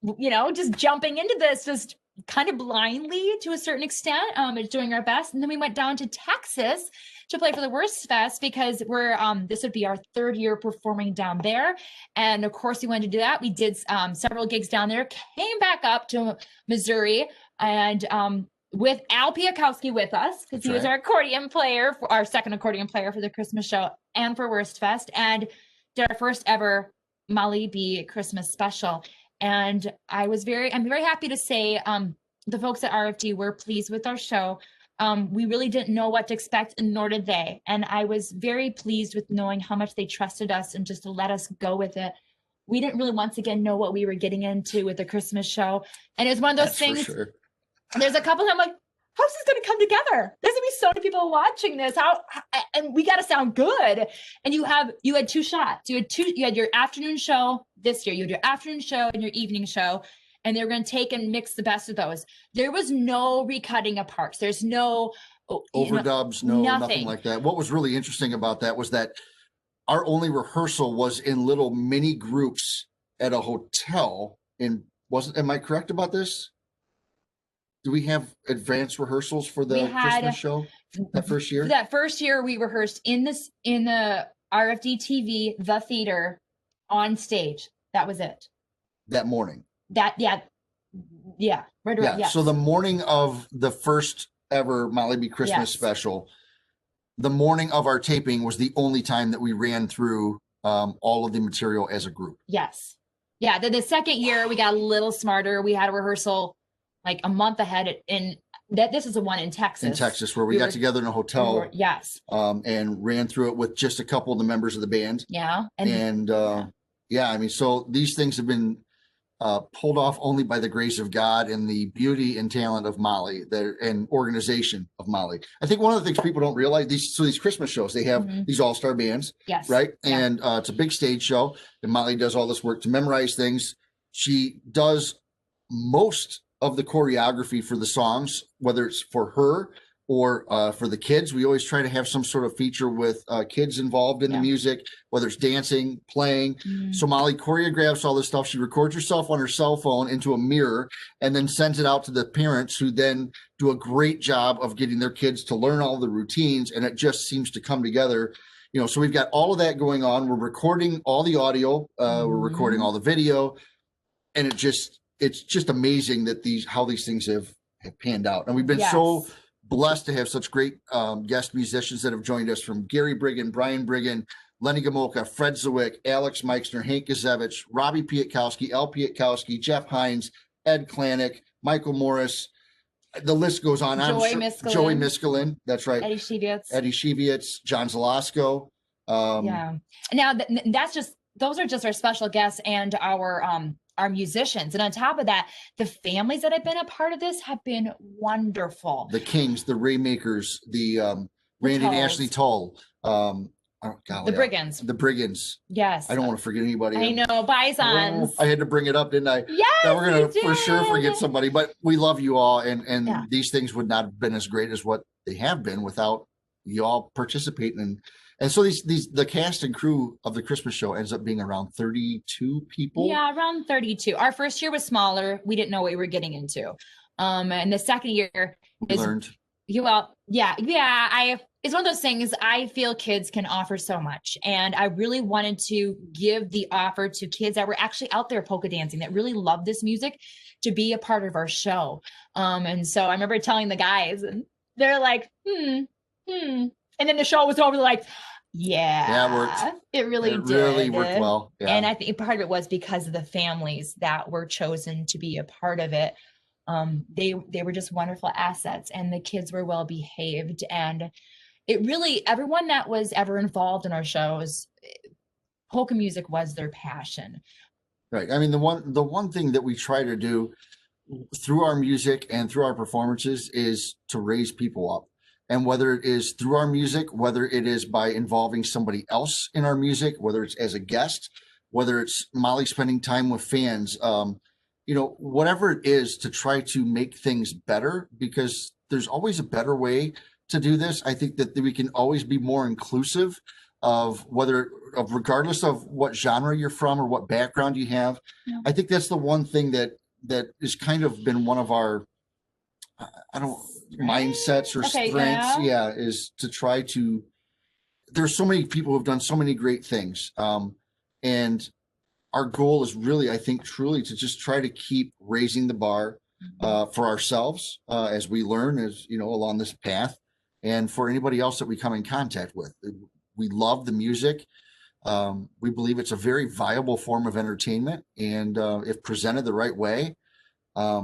Just jumping into this, just kind of blindly to a certain extent, doing our best. And then we went down to Texas to play for the Worst Fest because this would be our 3rd year performing down there. And of course we wanted to do that. We did several gigs down there, came back up to Missouri, and with Al Piakowski with us, because he was our accordion player, our second accordion player for the Christmas show and for Worst Fest, and did our first ever Mollie B Christmas special. And I'm very happy to say the folks at RFD were pleased with our show. We really didn't know what to expect, and nor did they. And I was very pleased with knowing how much they trusted us and just to let us go with it. We didn't really, once again, know what we were getting into with the Christmas show. And it was one of those That's things. for sure. There's a couple of them like, how's this going to come together? There's going to be so many people watching this. And we got to sound good. And you had two shots. You had your afternoon show this year. You had your afternoon show and your evening show. And they were going to take and mix the best of those. There was no recutting of parts. There's no overdubs, nothing like that. What was really interesting about that was that our only rehearsal was in little mini groups at a hotel. Am I correct about this? Do we have advanced rehearsals for the Christmas show that first year? That first year we rehearsed in the RFD TV, the theater, on stage. That was it. That morning. Right around, yes. So the morning of the first ever Mollie B Christmas special, the morning of our taping was the only time that we ran through all of the material as a group. Yes. Yeah. The second year we got a little smarter. We had a rehearsal like a month ahead, this is the one in Texas. Where we got together in a hotel. Yes. And ran through it with just a couple of the members of the band. Yeah. I mean, so these things have been pulled off only by the grace of God and the beauty and talent of Mollie and organization of Mollie. I think one of the things people don't realize, these Christmas shows, they have these all-star bands, right? Yeah. And it's a big stage show, and Mollie does all this work to memorize things. She does most of the choreography for the songs, whether it's for her or for the kids. We always try to have some sort of feature with kids involved in the music, whether it's dancing, playing. So Mollie choreographs all this stuff. She records herself on her cell phone into a mirror and then sends it out to the parents, who then do a great job of getting their kids to learn all the routines. And it just seems to come together. So we've got all of that going on. We're recording all the audio. We're recording all the video. And it's just amazing that how these things have panned out. And we've been so blessed to have such great guest musicians that have joined us, from Gary Brigham, Brian Brigham, Lenny Gomolka, Fred Zawick, Alex Meixner, Hank Gazevich, Robbie Pietkowski, Al Pietkowski, Jeff Hines, Ed Klanick, Michael Morris. The list goes on. Joey Miskelin. That's right. Eddie Shevitz, John Zalasko. Now those are just our special guests and our musicians. And on top of that, the families that have been a part of this have been wonderful. The Kings, the Raymakers, the Randy and Ashley Tull, the Brigands. Yes. I don't want to forget anybody. I know. Bisons. I had to bring it up, didn't I? Yes. Now we're going to for sure forget somebody, but we love you all. And these things would not have been as great as what they have been without you all participating. And so the cast and crew of the Christmas show ends up being around 32 people. Yeah, around 32. Our first year was smaller. We didn't know what we were getting into. And the second year learned. It's one of those things. I feel kids can offer so much. And I really wanted to give the offer to kids that were actually out there polka dancing, that really love this music, to be a part of our show. And so I remember telling the guys, and they're like, And then the show was over, like, it worked. It really did. It really worked well. Yeah. And I think part of it was because of the families that were chosen to be a part of it. They were just wonderful assets, and the kids were well behaved. And it really, everyone that was ever involved in our shows, polka music was their passion. Right. I mean, the one thing that we try to do through our music and through our performances is to raise people up. And whether it is through our music, whether it is by involving somebody else in our music, whether it's as a guest, whether it's Mollie spending time with fans, whatever it is, to try to make things better, because there's always a better way to do this. I think that we can always be more inclusive of regardless of what genre you're from or what background you have. Yeah. I think that's the one thing that has kind of been one of our, mindsets or strengths, is to try to, there's so many people who've done so many great things. And our goal is really, I think, truly to just try to keep raising the bar for ourselves as we learn, along this path, and for anybody else that we come in contact with. We love the music. We believe it's a very viable form of entertainment. And if presented the right way, I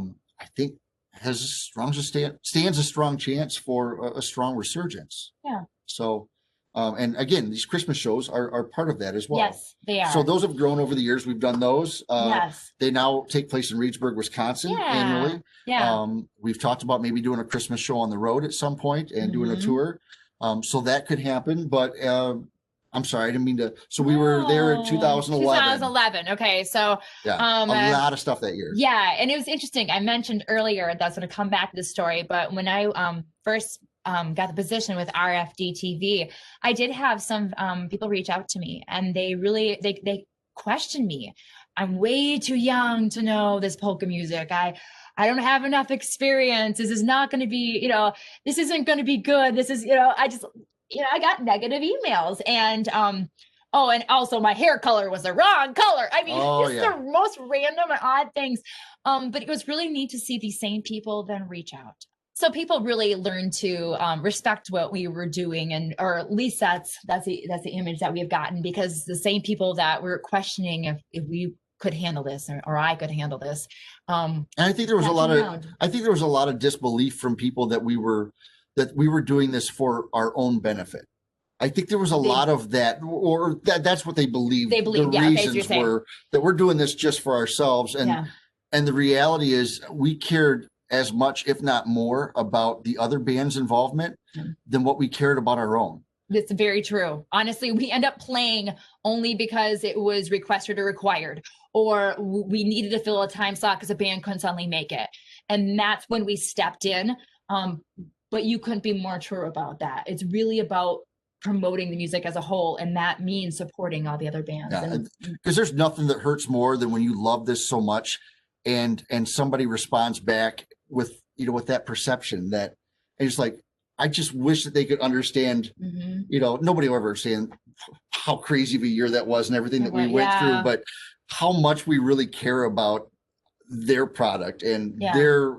think stands a strong chance for a strong resurgence. Yeah. So, and again, these Christmas shows are part of that as well. Yes, they are. So those have grown over the years. We've done those. Yes. They now take place in Reedsburg, Wisconsin Yeah. annually. Yeah. We've talked about maybe doing a Christmas show on the road at some point and doing a tour. So that could happen, but I'm sorry, I didn't mean to. So we were there in 2011. 2011. Okay. So yeah, a lot of stuff that year. Yeah. And it was interesting. I mentioned earlier, that's going to come back to the story, but when I first got the position with RFD TV, I did have some people reach out to me, and they really, they questioned me. I'm way too young to know this polka music. I don't have enough experience. This is not going to be, this isn't going to be good. This is, I got negative emails, and oh, and also my hair color was the wrong color. I mean, the most random and odd things. But it was really neat to see these same people then reach out. So people really learn to respect what we were doing, or at least that's the image that we have gotten, because the same people that were questioning if we could handle this, or I could handle this. And I think there was a lot of disbelief from people that we were doing this for our own benefit. I think there was a lot of that, or that's what they believed. They believed, the reasons were that we're doing this just for ourselves. And the reality is we cared as much, if not more, about the other band's involvement than what we cared about our own. That's very true. Honestly, we end up playing only because it was requested or required, or we needed to fill a time slot because a band couldn't suddenly make it. And that's when we stepped in. But you couldn't be more true about that. It's really about promoting the music as a whole, and that means supporting all the other bands. Because there's nothing that hurts more than when you love this so much and somebody responds back with that perception that it's like, I just wish that they could understand. Nobody will ever understand how crazy of a year that was and everything that we went through, but how much we really care about their product and their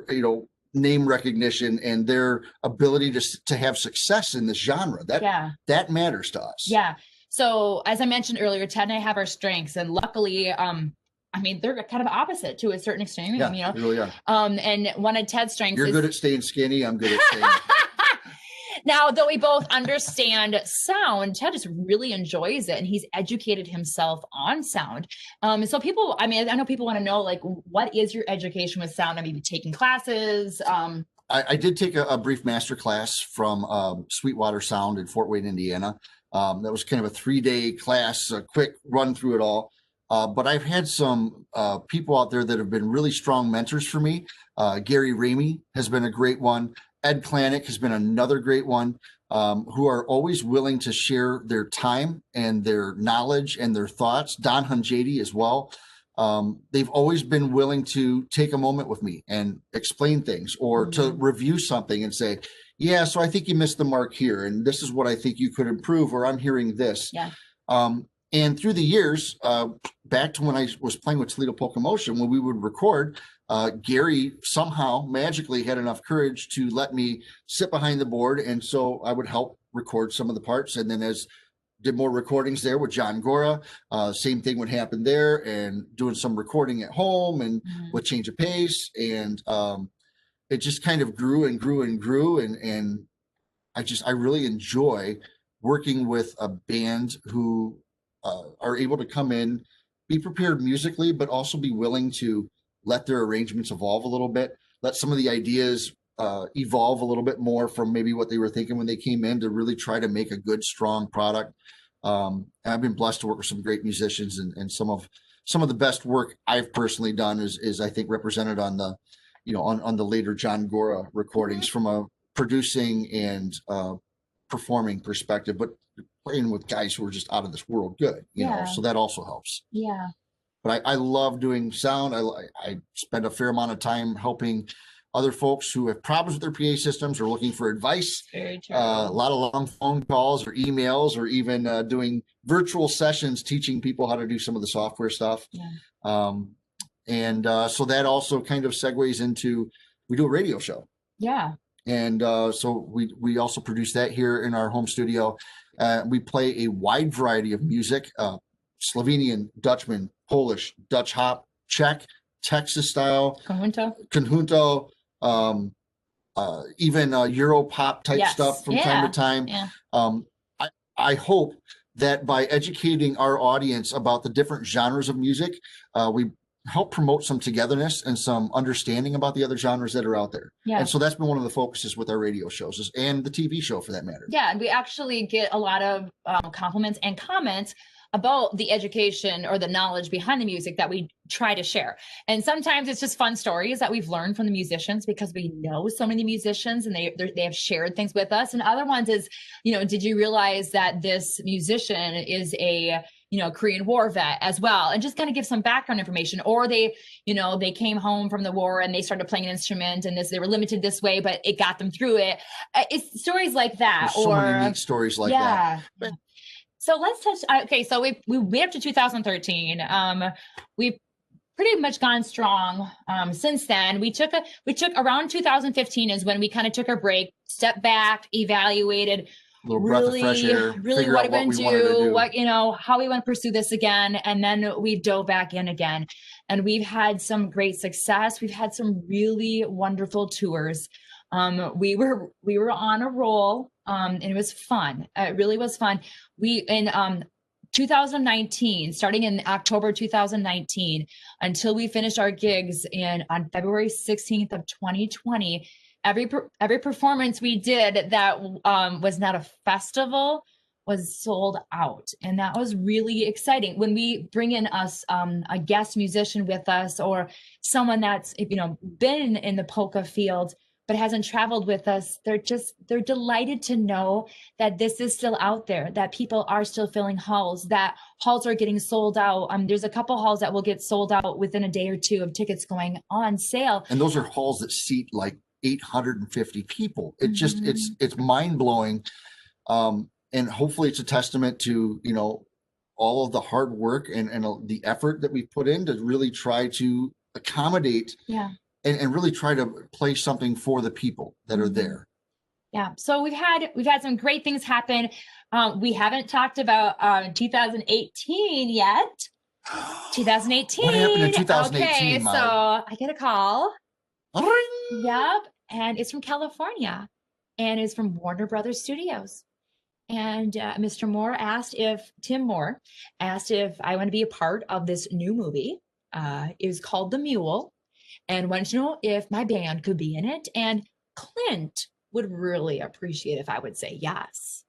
name recognition and their ability to have success in this genre. That matters to us. Yeah. So as I mentioned earlier, Ted and I have our strengths, and luckily, they're kind of opposite to a certain extent. Yeah, they really are. And one of Ted's strengths You're good at staying skinny. I'm good at staying. Now, though we both understand sound, Ted just really enjoys it, and he's educated himself on sound. So people, I know people want to know, like, what is your education with sound? Have you taken classes? I did take a brief master class from Sweetwater Sound in Fort Wayne, Indiana. That was kind of a 3-day class, a quick run through it all. But I've had some people out there that have been really strong mentors for me. Gary Ramey has been a great one. Ed Klanick has been another great one, who are always willing to share their time and their knowledge and their thoughts. Don Hunjady as well. They've always been willing to take a moment with me and explain things, or to review something and say, yeah, so I think you missed the mark here, and this is what I think you could improve, or I'm hearing this. Yeah. And through the years, back to when I was playing with Toledo Polka Motion, when we would record, Gary somehow magically had enough courage to let me sit behind the board. And so I would help record some of the parts. And then did more recordings there with John Gora. Same thing would happen there, and doing some recording at home and with Change of Pace. And it just kind of grew and grew and grew. And I really enjoy working with a band who are able to come in, be prepared musically, but also be willing to let their arrangements evolve a little bit, let some of the ideas evolve a little bit more from maybe what they were thinking when they came in, to really try to make a good, strong product. And I've been blessed to work with some great musicians, and some of the best work I've personally done is I think represented on the, on the later John Gora recordings, from a producing and performing perspective, but playing with guys who are just out of this world good, so that also helps. Yeah. But I love doing sound. I spend a fair amount of time helping other folks who have problems with their PA systems or looking for advice. Very true. A lot of long phone calls or emails, or even doing virtual sessions, teaching people how to do some of the software stuff. Yeah. So that also kind of segues into, we do a radio show. Yeah. And so we also produce that here in our home studio. We play a wide variety of music, Slovenian, Dutchman, Polish, Dutch hop, Czech, Texas style, Conjunto, even Euro pop type stuff from time to time. Yeah. I hope that by educating our audience about the different genres of music, we help promote some togetherness and some understanding about the other genres that are out there. Yeah. And so that's been one of the focuses with our radio shows and the TV show for that matter. Yeah. And we actually get a lot of compliments and comments about the education or the knowledge behind the music that we try to share. And sometimes it's just fun stories that we've learned from the musicians because we know so many musicians and they have shared things with us. And other ones is, did you realize that this musician is a Korean War vet as well, and just kind of give some background information. Or they came home from the war and they started playing an instrument and they were limited this way, but it got them through it. It's stories like that. There's so many neat stories like that. So let's touch. Okay, so we went up to 2013. We've pretty much gone strong since then. We took around 2015 is when we kind of took a break, stepped back, evaluated. A little breath of fresh air. Really, what we're going to do, how we want to pursue this again, and then we dove back in again, and we've had some great success. We've had some really wonderful tours. We were on a roll, and it was fun. It really was fun. We in 2019, starting in October 2019, until we finished our gigs on February 16th of 2020. Every performance we did that was not a festival was sold out, and that was really exciting. When we bring in a guest musician with us, or someone that's been in the polka field but hasn't traveled with us, they're delighted to know that this is still out there, that people are still filling halls, that halls are getting sold out. There's a couple halls that will get sold out within a day or two of tickets going on sale. And those are halls that seat like 850 people. It just, it's mind blowing. And hopefully it's a testament to, all of the hard work and the effort that we've put in to really try to accommodate and really try to play something for the people that are there. Yeah. So we've had some great things happen. We haven't talked about 2018 yet. 2018. What happened in 2018? Okay, Mollie? so I get a call. Ring. Yep. And it's from California, and it's from Warner Brothers Studios. And Tim Moore asked if I want to be a part of this new movie. It was called The Mule, and wanted to know if my band could be in it. And Clint would really appreciate if I would say yes.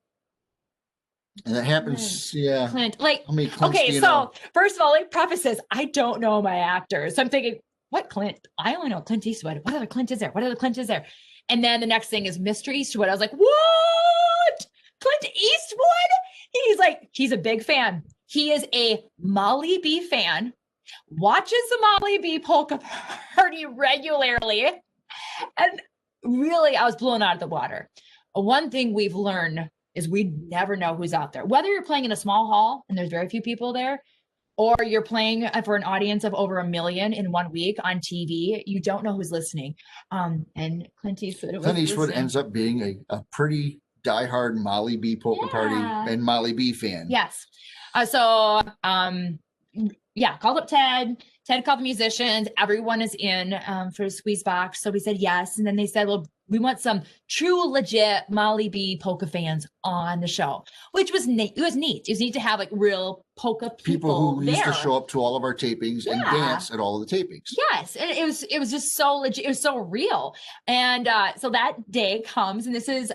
And that happens, Clint, how many Clints okay, do you so know? first of all, like Prophet says, I don't know my actors. So I'm thinking, what Clint? I only know Clint Eastwood. What other Clint is there? What other Clint is there? And then the next thing is Mr. Eastwood. I was like, what? Clint Eastwood? He's a big fan. He is a Mollie B fan, watches the Mollie B polka party regularly. And really, I was blown out of the water. One thing we've learned is we never know who's out there. Whether you're playing in a small hall and there's very few people there, or you're playing for an audience of over 1 million in 1 week on TV, you don't know who's listening. And Clint Eastwood ends up being a pretty diehard Mollie B polka party and Mollie B fan. Yes. Called up Ted. Ted called the musicians. Everyone is in for a squeeze box. So we said yes. And then they said, well, we want some true, legit Mollie B polka fans on the show, which was neat. It was neat. It was neat to have like real polka people who there. Used to show up to all of our tapings and dance at all of the tapings. Yes. And it was just so legit. It was so real. And so that day comes, and this has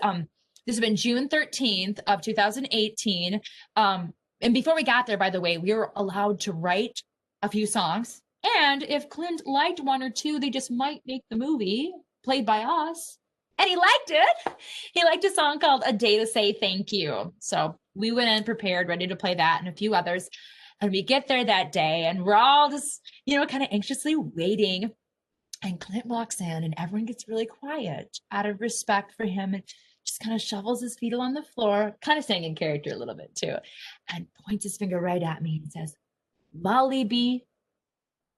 been June 13th of 2018. And before we got there, by the way, we were allowed to write a few songs. And if Clint liked one or two, they just might make the movie played by us. And he liked it. He liked a song called A Day to Say Thank You. So we went in prepared, ready to play that and a few others. And we get there that day and we're all just, kind of anxiously waiting. And Clint walks in and everyone gets really quiet out of respect for him and just kind of shovels his feet along the floor, kind of staying in character a little bit too, and points his finger right at me and says, Mollie B,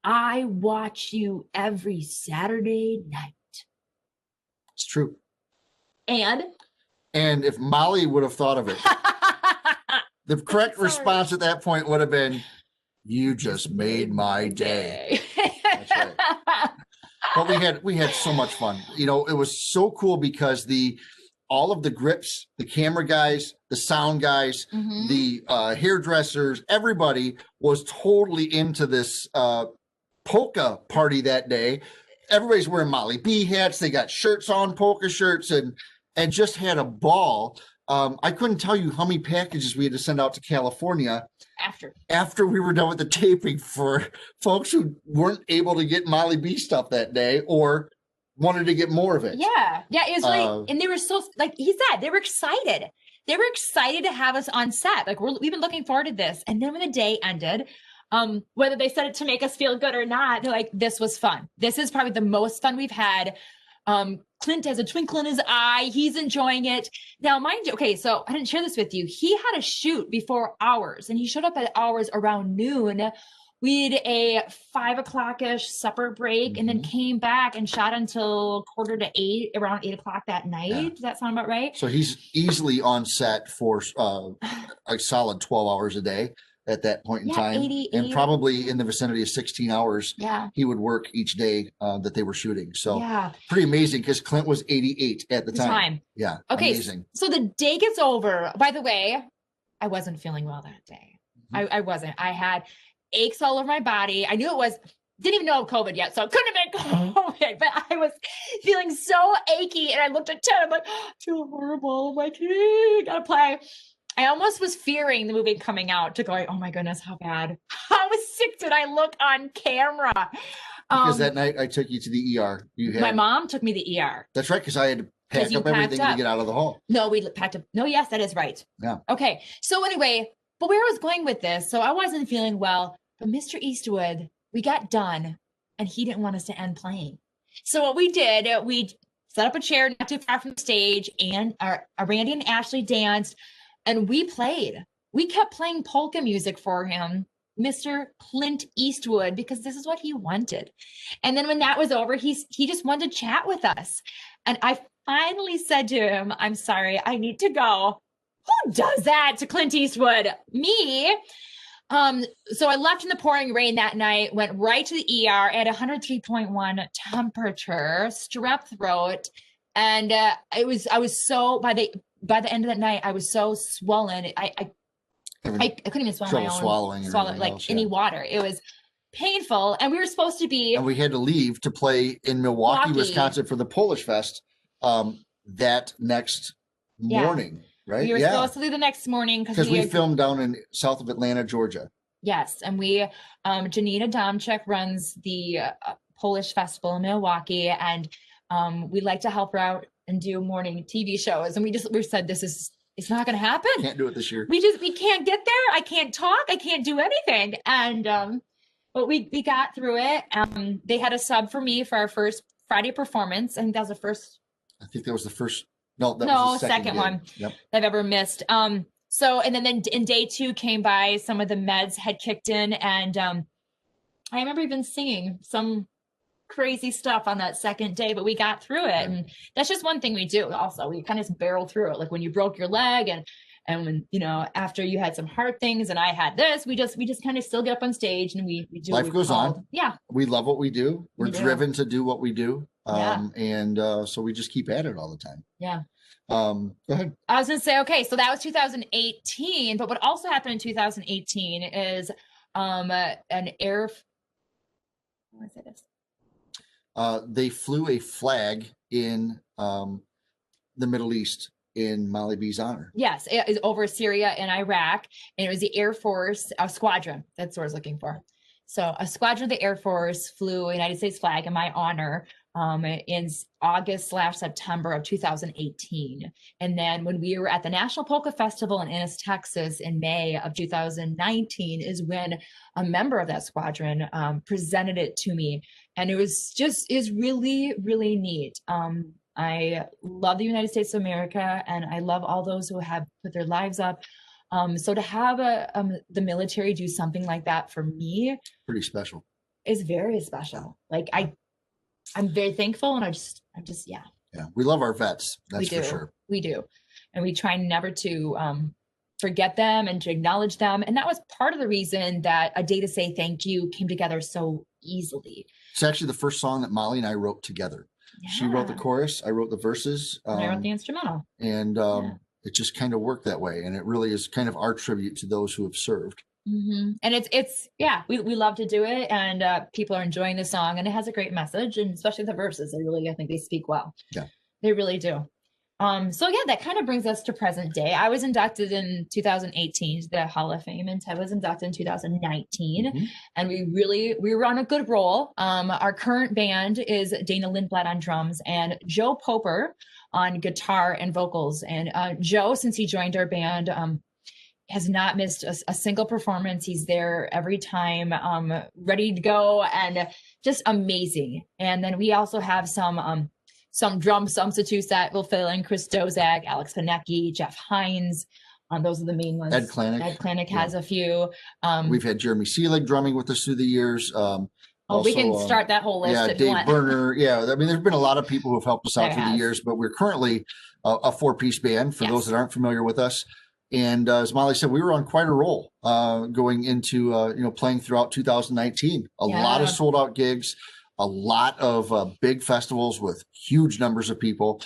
I watch you every Saturday night. It's true. And if Mollie would have thought of it, the correct response at that point would have been, you just made my day. That's right. But we had so much fun. You know, it was so cool because all of the grips, the camera guys, the sound guys, the hairdressers, everybody was totally into this polka party that day. Everybody's wearing Mollie B hats. They got shirts on, polka shirts, and just had a ball. I couldn't tell you how many packages we had to send out to California after we were done with the taping for folks who weren't able to get Mollie B stuff that day or wanted to get more of it. Yeah. It was like, and they were so, like he said, they were excited. They were excited to have us on set. Like we've been looking forward to this. And then when the day ended, whether they said it to make us feel good or not, they're like, this was fun. This is probably the most fun we've had. Clint has a twinkle in his eye. He's enjoying it. Now, mind you, okay, so I didn't share this with you. He had a shoot before ours, and he showed up at ours around noon. We did a 5 o'clock-ish supper break and then came back and shot until 7:45, around 8 o'clock that night. Yeah. Does that sound about right? So he's easily on set for a solid 12 hours a day at that point in time. 88. And probably in the vicinity of 16 hours he would work each day that they were shooting. So pretty amazing because Clint was 88 at the time. Yeah. Okay. Amazing. So the day gets over. By the way, I wasn't feeling well that day. I wasn't. I had aches all over my body. I knew it was, didn't even know COVID yet, so it couldn't have been COVID, but I was feeling so achy and I looked at Ted, I'm like, I feel horrible. I'm like, hey, gotta play. I almost was fearing the movie coming out to go, oh my goodness, how bad. How sick did I look on camera? Because that night I took you to the ER. My mom took me to the ER. That's right, because I had to pack up everything to get out of the hall. No, we packed up. No, yes, that is right. Yeah. Okay. So anyway, but where I was going with this, so I wasn't feeling well, but Mr. Eastwood, we got done and he didn't want us to end playing. So what we did, we set up a chair not too far from the stage and our Randy and Ashley danced. And we played. We kept playing polka music for him, Mr. Clint Eastwood, because this is what he wanted. And then when that was over, he just wanted to chat with us. And I finally said to him, I'm sorry, I need to go. Who does that to Clint Eastwood? Me. So I left in the pouring rain that night, went right to the ER at 103.1 temperature, strep throat. And I was so, by the end of that night, I was so swollen. I couldn't even swallow my own swallowing like any water. It was painful. And we were supposed to be. And we had to leave to play in Milwaukee, Wisconsin for the Polish Fest that next morning, right? We were supposed to leave the next morning because we filmed down in south of Atlanta, Georgia. Yes. And we, Janina Domchek runs the Polish Festival in Milwaukee. And we like to help her out and do morning TV shows. And we said, it's not going to happen. Can't do it this year. We can't get there. I can't talk. I can't do anything. And, but we got through it. They had a sub for me for our first Friday performance. I think that was the first. I think that was the first. No, that was the second one Yep. I've ever missed. So, and then in day 2 came by, some of the meds had kicked in. And, I remember even singing some crazy stuff on that second day, but we got through it. And that's just one thing we do. Also, we kind of barrel through it. Like when you broke your leg and when, after you had some hard things and I had this, we just kind of still get up on stage and we do. Life goes on. Yeah. We love what we do. We're driven to do what we do. And so we just keep at it all the time. Yeah. Go ahead. I was going to say, okay, so that was 2018, but what also happened in 2018 is they flew a flag in the Middle East in Mollie B's honor. Yes, it is over Syria and Iraq, and it was the Air Force, a squadron. That's what I was looking for. So a squadron of the Air Force flew a United States flag in my honor in August/September of 2018. And then when we were at the National Polka Festival in Ennis, Texas in May of 2019 is when a member of that squadron presented it to me. And it was really, really neat. I love the United States of America, and I love all those who have put their lives up. So to have the military do something like that for me, pretty special. Is very special. Like I'm very thankful, and I'm just yeah. We love our vets. That's for sure. We do, and we try never to forget them and to acknowledge them. And that was part of the reason that A Day to Say Thank You came together so easily. It's actually the first song that Mollie and I wrote together. Yeah. She wrote the chorus, I wrote the verses. And I wrote the instrumental. And it just kind of worked that way. And it really is kind of our tribute to those who have served. Mm-hmm. And it's yeah, we love to do it, and people are enjoying the song, and it has a great message, and especially the verses, they really, I think they speak well. Yeah, they really do. So yeah, that kind of brings us to present day. I was inducted in 2018 to the Hall of Fame, and Ted was inducted in 2019. Mm-hmm. And we were on a good roll. Our current band is Dana Lindblad on drums and Joe Poper on guitar and vocals. And Joe, since he joined our band, has not missed a single performance. He's there every time, ready to go, and just amazing. And then we also have some drum substitutes that will fill in: Chris Dozak, Alex Panecki, Jeff Hines. Those are the main ones. Ed Klanick has a few. We've had Jeremy Seelig drumming with us through the years. Also, we can start that whole list. Yeah, if Dave you want. Burner. Yeah, I mean, there's been a lot of people who have helped us out through the years, but we're currently a 4-piece band for those that aren't familiar with us. And as Mollie said, we were on quite a roll going into playing throughout 2019. A lot of sold out gigs, a lot of big festivals with huge numbers of people,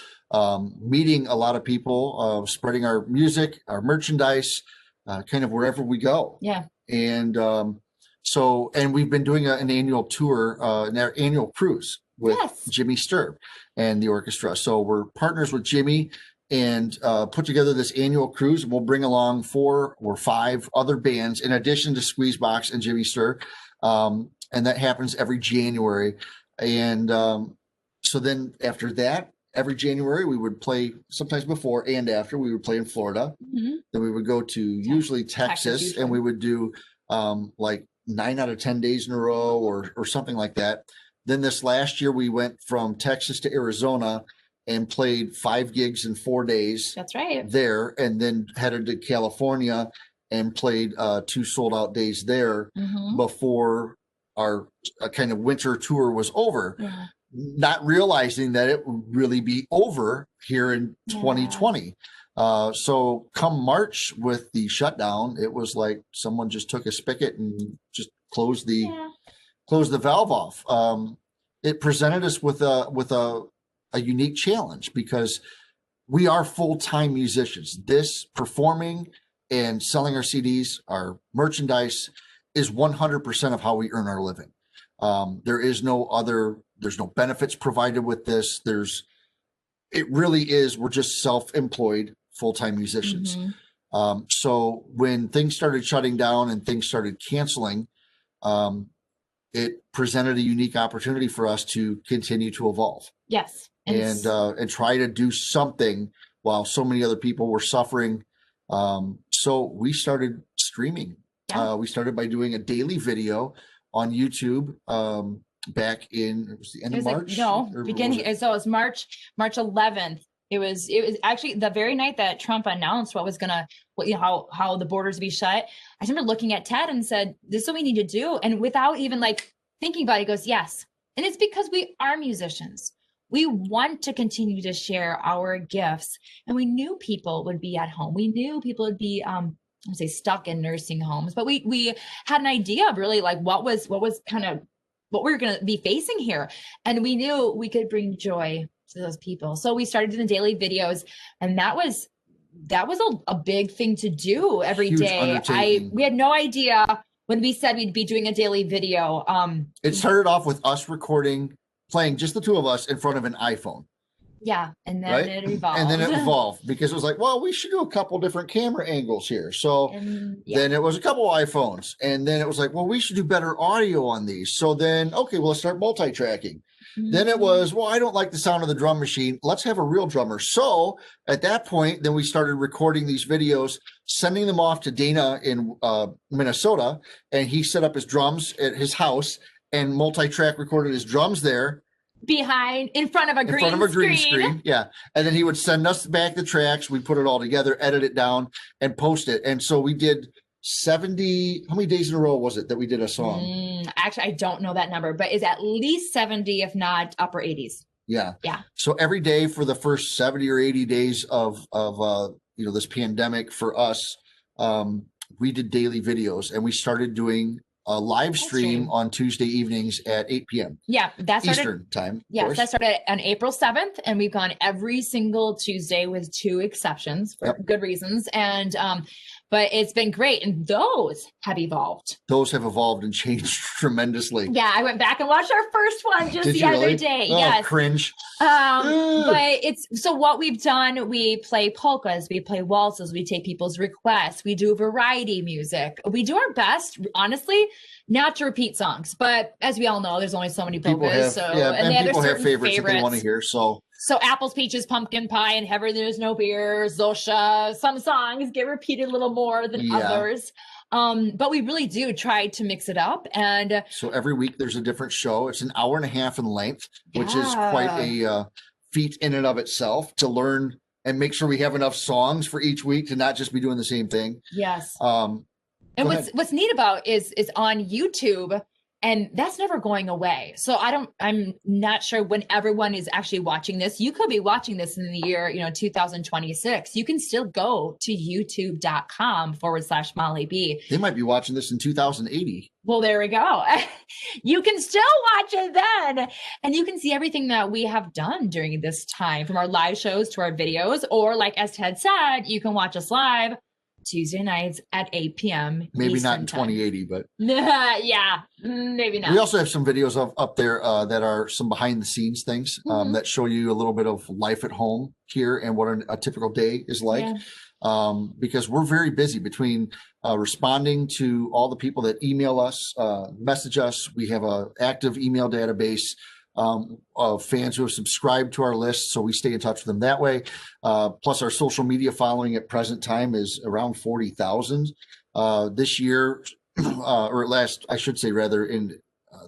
meeting a lot of people, spreading our music, our merchandise, kind of wherever we go. Yeah. And and we've been doing an annual tour, an annual cruise with Jimmy Sturb and the orchestra. So we're partners with Jimmy and put together this annual cruise. We'll bring along 4 or 5 other bands in addition to Squeezebox and Jimmy Sturr. And that happens every January. And so then after that, every January, we would play, sometimes before and after, we would play in Florida. Mm-hmm. Then we would go to usually Texas, and we would do like 9 out of 10 days in a row or something like that. Then this last year, we went from Texas to Arizona and played 5 gigs in 4 days. That's right. There, and then headed to California and played 2 sold out days there before our kind of winter tour was over. Yeah. Not realizing that it would really be over here in 2020. So come March with the shutdown, it was like someone just took a spigot and just closed the valve off. It presented us with a unique challenge because we are full-time musicians. This performing and selling our CDs, our merchandise is 100% of how we earn our living. There's no benefits provided with this. It really is, we're just self-employed full-time musicians. Mm-hmm. So when things started shutting down and things started canceling, it presented a unique opportunity for us to continue to evolve. Yes. And try to do something while so many other people were suffering. So we started streaming. Yeah. We started by doing a daily video on YouTube back in, it was the end of March? Beginning. So it was March 11th. It was actually the very night that Trump announced how the borders would be shut. I remember looking at Ted and said, "This is what we need to do." And without even like thinking about it, he goes, "Yes." And it's because we are musicians. We want to continue to share our gifts, and we knew people would be at home. We knew people would be, I would say, stuck in nursing homes, but we had an idea of really like what was kind of what we were going to be facing here, and we knew we could bring joy to those people. So we started doing daily videos, and that was a big thing to do every day. We had no idea when we said we'd be doing a daily video. It started off with us playing just the 2 of us in front of an iPhone. Yeah. And then it evolved. And then it evolved because it was like, well, we should do a couple different camera angles here. So then it was a couple iPhones. And then it was like, well, we should do better audio on these. So then, okay, well, let's start multi-tracking. Mm-hmm. Then it was, well, I don't like the sound of the drum machine. Let's have a real drummer. So at that point, then we started recording these videos, sending them off to Dana in Minnesota. And he set up his drums at his house and multi-track recorded his drums there. In front of a green screen. Yeah. And then he would send us back the tracks. We put it all together, edit it down, and post it. And so we did 70, how many days in a row was it that we did a song? Actually, I don't know that number, but it's at least 70, if not upper 80s. Yeah. Yeah. So every day for the first 70 or 80 days of this pandemic for us, we did daily videos, and we started doing live stream on Tuesday evenings at 8 p.m. Yeah, that's Eastern time. Yes, that started on April 7th, and we've gone every single Tuesday with 2 exceptions for good reasons. And but it's been great, and those have evolved. Those have evolved and changed tremendously. Yeah, I went back and watched our first one just the other day. Oh, yes, cringe. But so what we've done, we play polkas, we play waltzes, we take people's requests, we do variety music. We do our best, honestly, not to repeat songs, but as we all know, there's only so many polkas. And people have favorites that they want to hear. So apples, peaches, pumpkin pie, and heaven there's no beer, Zosha. Some songs get repeated a little more than others. But we really do try to mix it up. And so every week there's a different show. It's an hour and a half in length, which is quite a feat in and of itself to learn and make sure we have enough songs for each week to not just be doing the same thing. Yes. And what's neat about is on YouTube, and that's never going away. So I'm not sure when everyone is actually watching this. You could be watching this in the year, 2026. You can still go to youtube.com/Mollie B. They might be watching this in 2080. Well, there we go. You can still watch it then. And you can see everything that we have done during this time, from our live shows to our videos, or like as Ted said, you can watch us live Tuesday nights at 8 p.m. Maybe Eastern not in time. 2080, but yeah, maybe not. We also have some videos up there that are some behind the scenes things that show you a little bit of life at home here and what a typical day is like. Because we're very busy between responding to all the people that email us, message us. We have an active email database of fans who have subscribed to our list, so we stay in touch with them that way. Plus, our social media following at present time is around 40,000. This year, or last, I should say, rather,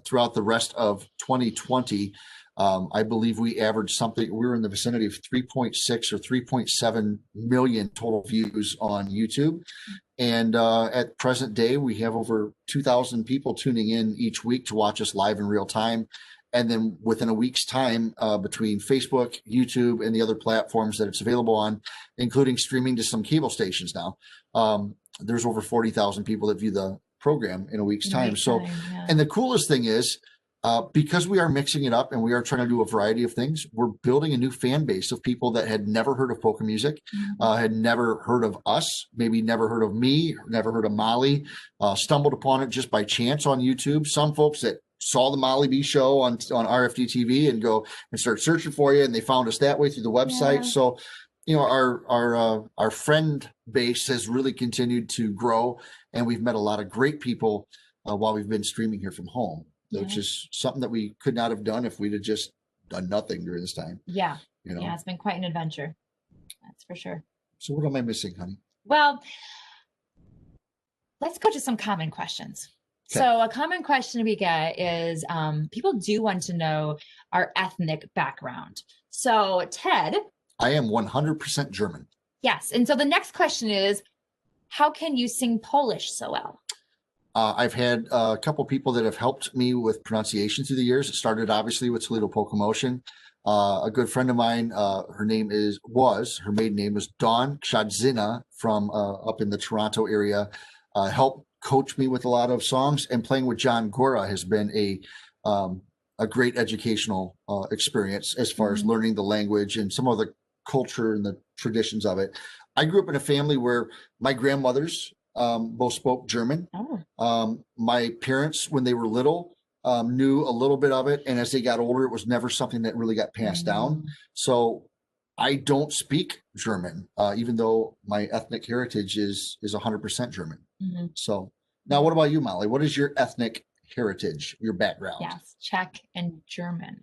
throughout the rest of 2020, I believe we averaged something. We were in the vicinity of 3.6 or 3.7 million total views on YouTube. And at present day, we have over 2,000 people tuning in each week to watch us live in real time. And then within a week's time, between Facebook, YouTube, and the other platforms that it's available on, including streaming to some cable stations now, there's over 40,000 people that view the program in a week's time. And the coolest thing is, because we are mixing it up and we are trying to do a variety of things, we're building a new fan base of people that had never heard of polka music, had never heard of us, maybe never heard of me, never heard of Mollie, stumbled upon it just by chance on YouTube. Some folks that saw the Mollie B show on RFD TV and go and start searching for you, and they found us that way through the website. So, our friend base has really continued to grow, and we've met a lot of great people while we've been streaming here from home, which is something that we could not have done if we'd have just done nothing during this time. Yeah, it's been quite an adventure. That's for sure. So what am I missing, honey? Well, let's go to some common questions. Okay. So a common question we get is people do want to know our ethnic background. So Ted. I am 100% German. Yes. And so the next question is, how can you sing Polish so well? I've had a couple people that have helped me with pronunciation through the years. It started obviously with Toledo Polka Motion. A good friend of mine, her maiden name was Dawn Kshadzina from up in the Toronto area, helped coach me with a lot of songs, and playing with John Gora has been a great educational experience as far as learning the language and some of the culture and the traditions of it. I grew up in a family where my grandmothers both spoke German. My parents, when they were little, knew a little bit of it, and as they got older, it was never something that really got passed down. So I don't speak German, even though my ethnic heritage is 100% German. So now, what about you, Mollie? What is your ethnic heritage, your background? Yes, Czech and German.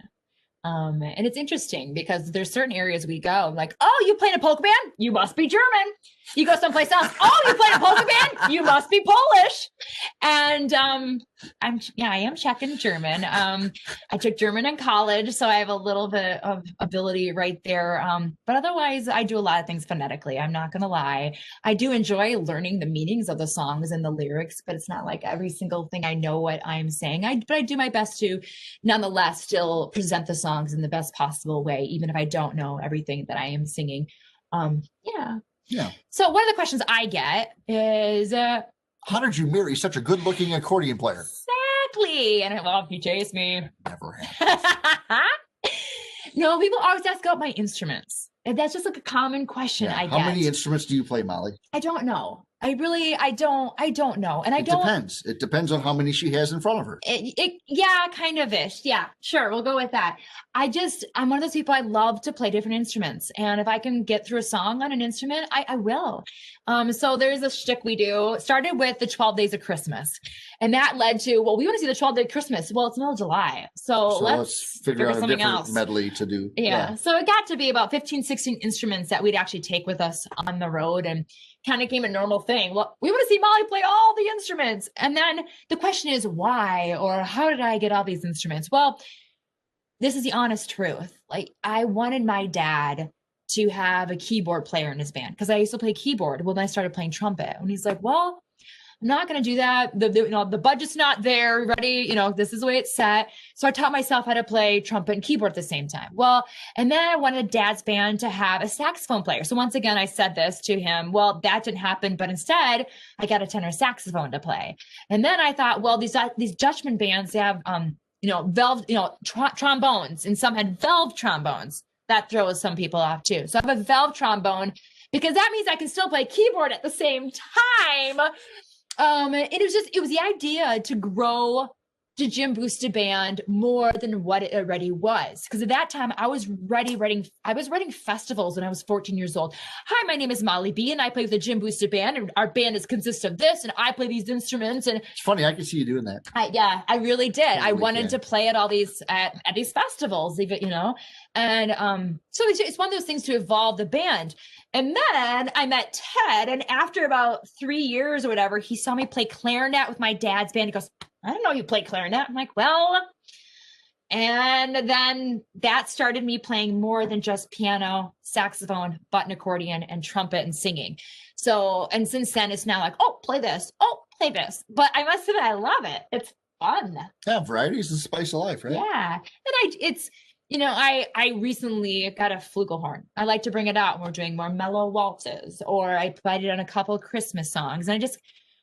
And it's interesting because there's certain areas we go like, oh, you play in a polka band? You must be German. You go someplace else. Oh, you play in a polka band? You must be Polish. And I am Czech and German. I took German in college, so I have a little bit of ability right there. But otherwise, I do a lot of things phonetically. I'm not going to lie. I do enjoy learning the meanings of the songs and the lyrics, but it's not like every single thing I know what I'm saying. But I do my best to nonetheless still present the songs in the best possible way, even if I don't know everything that I am singing. Yeah. So one of the questions I get is, How did you marry such a good-looking accordion player? Exactly. And well, if you chase me. Never happened. No, people always ask about my instruments. And that's just like a common question I get. How many instruments do you play, Molly? I don't know. I don't know. And it depends. It depends on how many she has in front of her. Yeah, kind of ish. Yeah, sure. We'll go with that. I'm one of those people, I love to play different instruments. And if I can get through a song on an instrument, I will. So there's a shtick we do. It started with the 12 Days of Christmas. And that led to, well, we want to see the 12 Day Christmas. Well, it's middle of July. So let's figure out a different medley to do. Yeah. So it got to be about 15, 16 instruments that we'd actually take with us on the road, and kind of became a normal thing. Well, we want to see Molly play all the instruments. And then the question is why, or how did I get all these instruments? Well, this is the honest truth. Like, I wanted my dad to have a keyboard player in his band because I used to play keyboard when I started playing trumpet. And he's like, well, I'm not going to do that. The budget's not there. Ready? This is the way it's set. So I taught myself how to play trumpet and keyboard at the same time. Well, and then I wanted Dad's band to have a saxophone player. So once again, I said this to him. Well, that didn't happen, but instead I got a tenor saxophone to play. And then I thought, well, these Dutchman bands, they have, trombones, and some had valve trombones. That throws some people off too. So I have a valve trombone because that means I can still play keyboard at the same time. It was the idea to grow the Gym Boosted Band more than what it already was. Because at that time I was writing festivals when I was 14 years old. Hi, my name is Mollie B, and I play with the Gym Boosted Band, and our band consists of this, and I play these instruments. And it's funny, I can see you doing that. I really did. Totally. I wanted to play at all these at these festivals, even, and so it's one of those things to evolve the band. And then I met Ted, and after about 3 years or whatever, he saw me play clarinet with my dad's band. He goes, I didn't know you play clarinet. I'm like, well, and then that started me playing more than just piano, saxophone, button accordion, and trumpet and singing. So, and since then it's now like, oh, play this. Oh, play this. But I must admit, I love it. It's fun. Yeah, variety is the spice of life, right? Yeah. And I recently got a flugelhorn. I like to bring it out when we're doing more mellow waltzes, or I played it on a couple of Christmas songs. And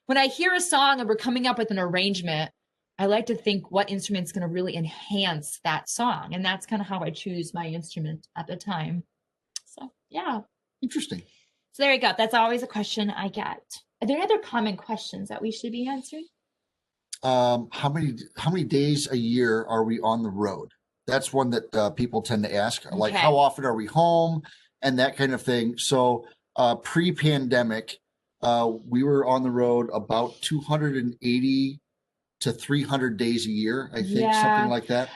when I hear a song and we're coming up with an arrangement, I like to think what instrument's going to really enhance that song. And that's kind of how I choose my instrument at the time. So, yeah. Interesting. So there you go. That's always a question I get. Are there any other common questions that we should be answering? How many days a year are we on the road? That's one that people tend to ask. Okay. Like, how often are we home and that kind of thing. So pre-pandemic, we were on the road about 280 to 300 days a year, I think, something like that.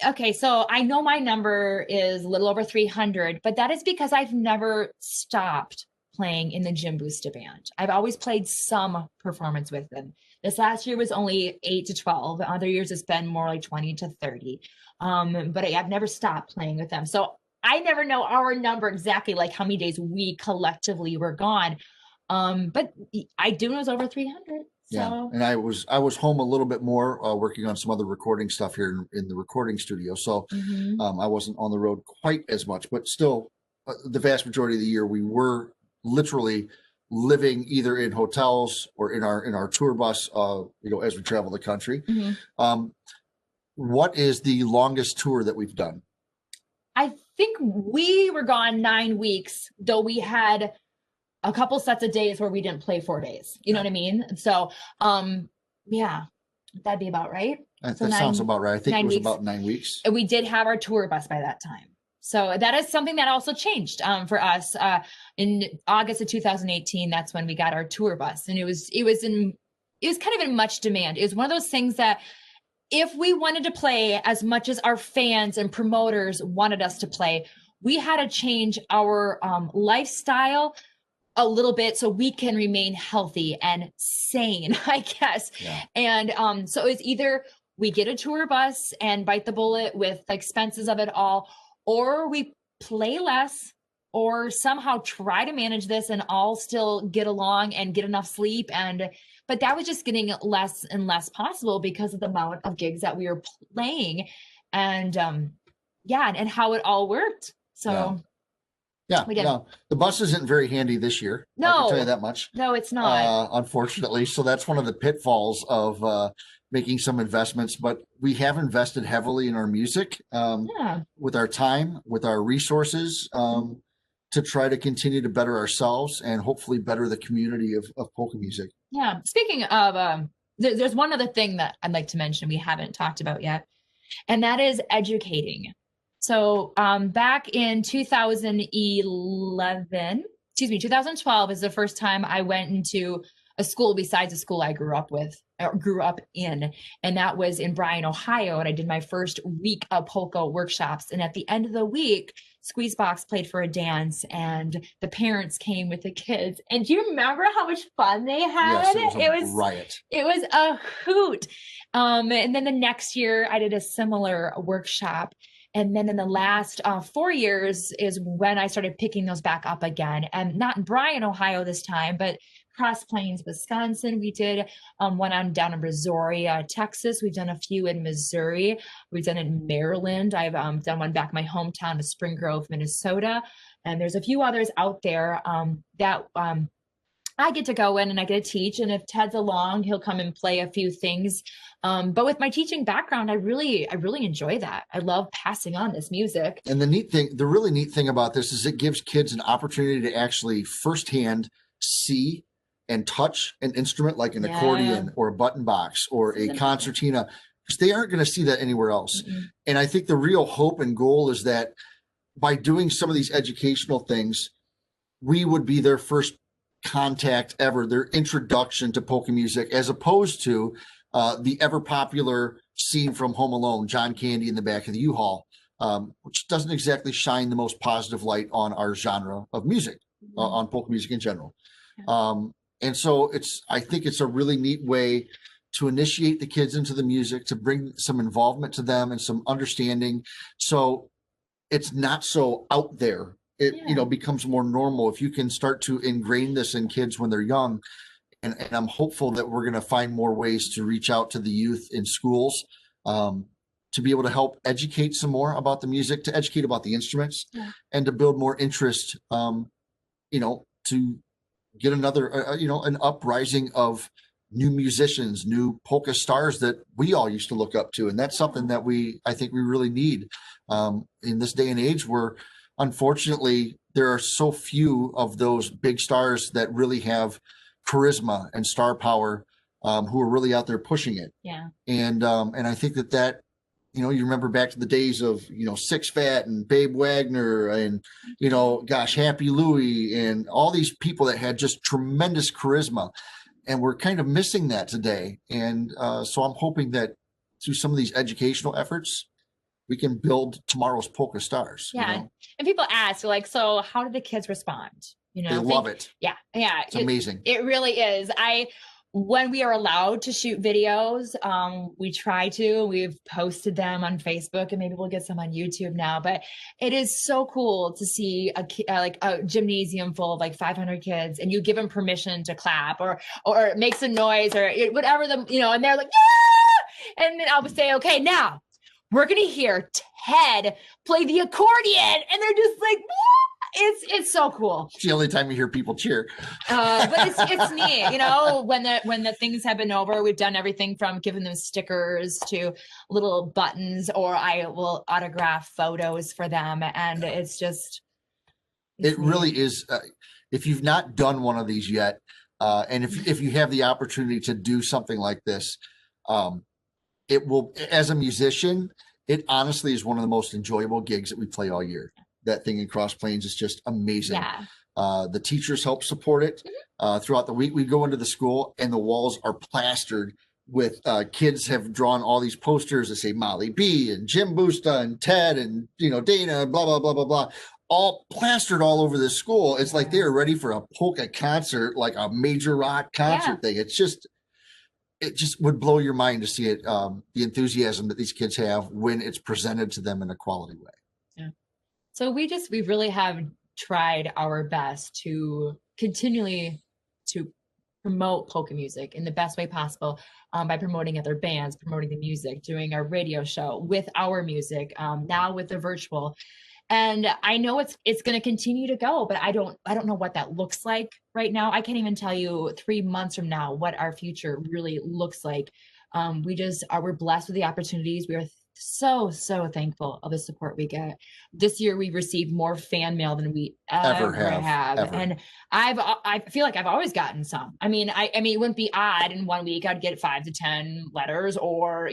Okay, so I know my number is a little over 300, but that is because I've never stopped playing in the Gym Boosted Band. I've always played some performance with them. This last year was only 8 to 12. Other years it's been more like 20 to 30. But I've never stopped playing with them. So I never know our number exactly, like how many days we collectively were gone. But I do know it was over 300. So. Yeah, and I was home a little bit more, working on some other recording stuff here in the recording studio. So I wasn't on the road quite as much, but still, the vast majority of the year we were literally living either in hotels or in our tour bus, as we travel the country. What is the longest tour that we've done? I think we were gone 9 weeks, though we had a couple sets of days where we didn't play 4 days. You know what I mean? So, yeah, that'd be about right. That sounds about right. I think it was about 9 weeks. And we did have our tour bus by that time. So that is something that also changed for us in August of 2018. That's when we got our tour bus, and it was kind of in much demand. It was one of those things that if we wanted to play as much as our fans and promoters wanted us to play, we had to change our lifestyle a little bit so we can remain healthy and sane, I guess. Yeah. And so it's either we get a tour bus and bite the bullet with the expenses of it all, or we play less, or somehow try to manage this and all still get along and get enough sleep. But that was just getting less and less possible because of the amount of gigs that we were playing, and and how it all worked. So Yeah, We did. no, the bus isn't very handy this year. I can tell you No, that much. no, it's not. Unfortunately. So that's one of the pitfalls of making some investments. But we have invested heavily in our music, Yeah. with our time, with our resources, to try to continue to better ourselves and hopefully better the community of polka music. Yeah. Speaking of, there's one other thing that I'd like to mention we haven't talked about yet, and that is educating. So back in 2011, excuse me, 2012 is the first time I went into a school besides the school I grew up with, or grew up in, and that was in Bryan, Ohio. And I did my first week of polka workshops. And at the end of the week, Squeezebox played for a dance, and the parents came with the kids. And do you remember how much fun they had? Yes, it was a riot. It was a hoot. And then the next year, I did a similar workshop. And then in the last 4 years is when I started picking those back up again. And not in Bryan, Ohio this time, but Cross Plains, Wisconsin. We did one on down in Missouri, Texas. We've done a few in Missouri. We've done it in Maryland. I've done one back in my hometown of Spring Grove, Minnesota. And there's a few others out there that I get to go in and I get to teach. And if Ted's along, he'll come and play a few things. But with my teaching background, I really enjoy that. I love passing on this music. And the really neat thing about this is it gives kids an opportunity to actually firsthand see and touch an instrument like an accordion or a button box or a concertina, because they aren't going to see that anywhere else. And I think the real hope and goal is that by doing some of these educational things, we would be their first contact ever, their introduction to polka music, as opposed to the ever popular scene from Home Alone, John Candy in the back of the U-Haul, which doesn't exactly shine the most positive light on our genre of music, on polka music in general. And so I think it's a really neat way to initiate the kids into the music, to bring some involvement to them and some understanding. So it's not so out there. It becomes more normal if you can start to ingrain this in kids when they're young. And I'm hopeful that we're going to find more ways to reach out to the youth in schools, to be able to help educate some more about the music, to educate about the instruments, and to build more interest, to get another, an uprising of new musicians, new polka stars that we all used to look up to. And that's something that I think we really need in this day and age where, unfortunately, there are so few of those big stars that really have charisma and star power, who are really out there pushing it. Yeah. And I think that you remember back to the days of, Six Fat and Babe Wagner and, Happy Louie and all these people that had just tremendous charisma. And we're kind of missing that today. And so I'm hoping that through some of these educational efforts, we can build tomorrow's polka stars. Yeah. And people ask, like, so how do the kids respond? They love it. Yeah. Yeah. It's amazing. It really is. When we are allowed to shoot videos, we try to. We've posted them on Facebook, and maybe we'll get some on YouTube now. But it is so cool to see a gymnasium full of like 500 kids, and you give them permission to clap or make some noise or whatever and they're like, yeah! And then I'll say, okay, now we're gonna hear Ted play the accordion, and they're just like, yeah! It's so cool. It's the only time you hear people cheer. But it's neat, when the things have been over, we've done everything from giving them stickers to little buttons, or I will autograph photos for them. And it really is. If you've not done one of these yet, and if you have the opportunity to do something like this, it will, as a musician, it honestly is one of the most enjoyable gigs that we play all year. That thing in Cross Plains is just amazing. Yeah. The teachers help support it. Throughout the week, we go into the school and the walls are plastered with kids have drawn all these posters that say Mollie B and Jim Busta and Ted and, Dana, blah, blah, blah, blah, blah, all plastered all over the school. It's like they're ready for a polka concert, like a major rock concert thing. It just would blow your mind to see it, the enthusiasm that these kids have when it's presented to them in a quality way. So we really have tried our best to continually to promote polka music in the best way possible, by promoting other bands, promoting the music, doing our radio show with our music, now with the virtual. And I know it's going to continue to go, but I don't know what that looks like right now. I can't even tell you 3 months from now what our future really looks like. We're blessed with the opportunities. We are so thankful of the support we get. This year we received more fan mail than we ever have. Ever. And I feel like I've always gotten some. I mean, it wouldn't be odd in 1 week I'd get 5 to 10 letters, or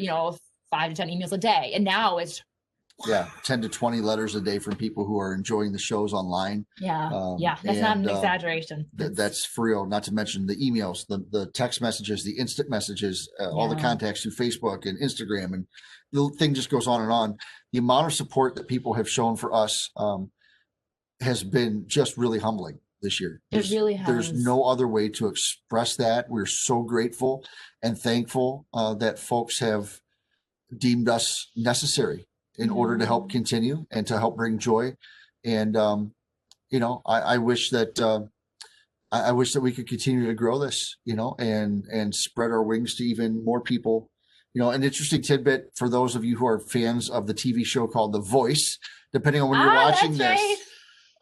5 to 10 emails a day. And now it's 10 to 20 letters a day from people who are enjoying the shows online. That's not an exaggeration. That's for real. Not to mention the emails, the text messages, the instant messages, all the contacts through Facebook and Instagram, and the thing just goes on and on. The amount of support that people have shown for us has been just really humbling this year. It really has. There's no other way to express that. We're so grateful and thankful that folks have deemed us necessary in order to help continue and to help bring joy. And, I wish that, I wish that we could continue to grow this, and spread our wings to even more people. An interesting tidbit for those of you who are fans of the TV show called The Voice, depending on when you're watching this,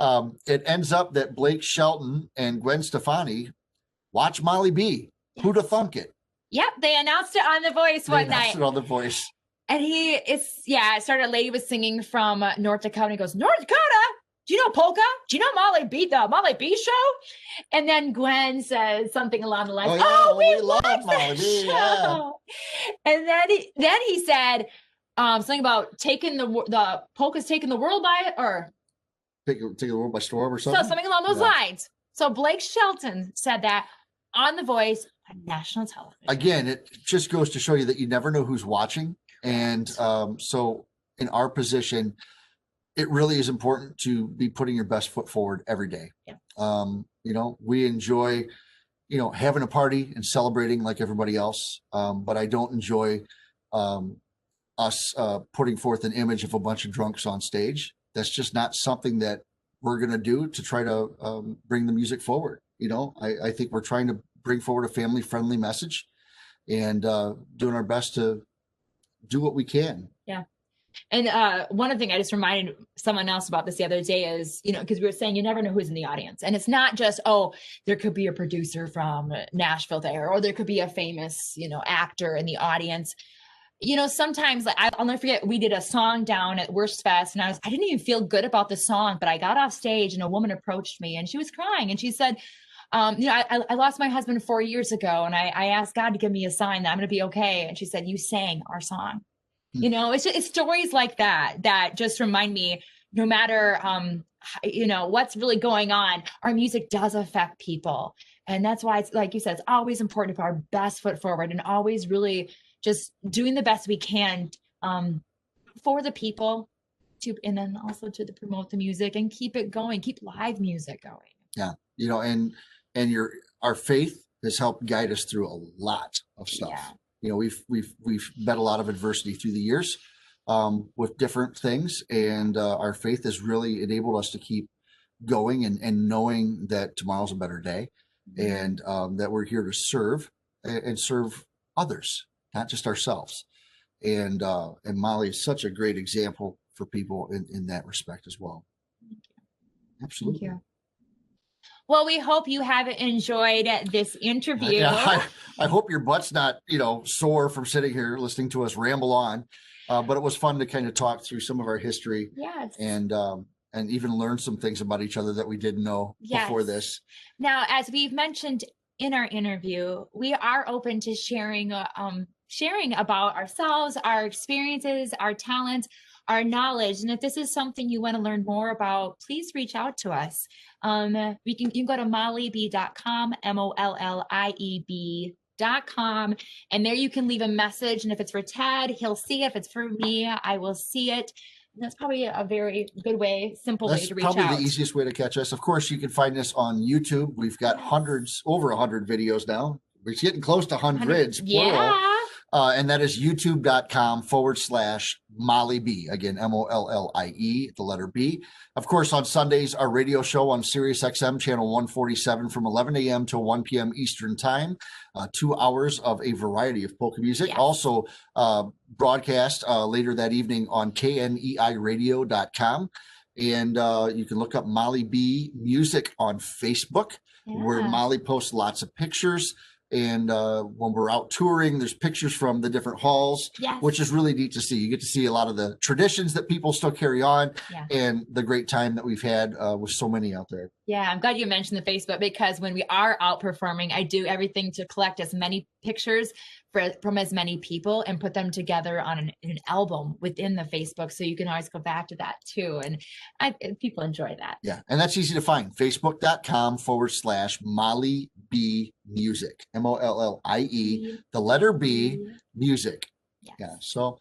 right. It ends up that Blake Shelton and Gwen Stefani watch Mollie B. Yes. Who'd have thunk it? Yep. They announced it on The Voice one night. They announced it on The Voice. And it started, a lady was singing from North Dakota. And he goes, North Dakota? Do you know Polka? Do you know Mollie B, the Mollie B show? And then Gwen says something along the lines, we love Mollie B, show. Yeah. And then he said something about taking the Polka's taking the world by, or taking the world by storm or something. So something along those lines. So Blake Shelton said that on The Voice on national television. Again, it just goes to show you that you never know who's watching. And so in our position, it really is important to be putting your best foot forward every day. Yeah. We enjoy, having a party and celebrating like everybody else. But I don't enjoy us putting forth an image of a bunch of drunks on stage. That's just not something that we're going to do to try to bring the music forward. I think we're trying to bring forward a family-friendly message and doing our best to do what we can. Yeah. And one thing I just reminded someone else about this the other day is, because we were saying you never know who's in the audience. And it's not just, there could be a producer from Nashville there, or there could be a famous, actor in the audience. Sometimes I'll never forget, we did a song down at Worst Fest, and I didn't even feel good about the song, but I got off stage and a woman approached me and she was crying and she said, I lost my husband 4 years ago, and I asked God to give me a sign that I'm going to be okay. And she said, you sang our song. It's stories like that just remind me, no matter, what's really going on, our music does affect people. And that's why it's, like you said, it's always important to put our best foot forward and always really just doing the best we can for the people and then also to promote the music and keep it going, keep live music going. Yeah. And our faith has helped guide us through a lot of stuff. Yeah. We've met a lot of adversity through the years with different things, and our faith has really enabled us to keep going and knowing that tomorrow's a better day, and that we're here to serve and serve others, not just ourselves. And Mollie is such a great example for people in that respect as well. Thank you. Absolutely. Thank you. Well, we hope you have enjoyed this interview. Yeah, I hope your butt's not, sore from sitting here listening to us ramble on. But it was fun to kind of talk through some of our history. Yes. And even learn some things about each other that we didn't know before this. Now, as we've mentioned in our interview, we are open to sharing about ourselves, our experiences, our talents, our knowledge. And if this is something you want to learn more about, please reach out to us. You can go to mollieb.com, MOLLIEB.com, and there you can leave a message. And if it's for Ted, he'll see it. If it's for me, I will see it. And that's probably a very good way, simple way to reach out. That's probably the easiest way to catch us. Of course, you can find us on YouTube. We've got over 100 videos now. We're getting close to hundreds. Yeah. And that is youtube.com/MollieB. Again, MOLLIE, the letter B. Of course, on Sundays, our radio show on Sirius XM channel 147 from 11 a.m. to 1 p.m. Eastern time. 2 hours of a variety of polka music. Yes. Also broadcast later that evening on KNEIradio.com. And you can look up Mollie B Music on Facebook, where Mollie posts lots of pictures. And when we're out touring, there's pictures from the different halls, which is really neat to see. You get to see a lot of the traditions that people still carry on and the great time that we've had with so many out there. Yeah, I'm glad you mentioned the Facebook, because when we are out performing, I do everything to collect as many pictures from as many people and put them together on an album within the Facebook. So you can always go back to that too. And people enjoy that. Yeah. And that's easy to find. Facebook.com/Mollie B Music, MOLLIE, the letter B music. Yeah. So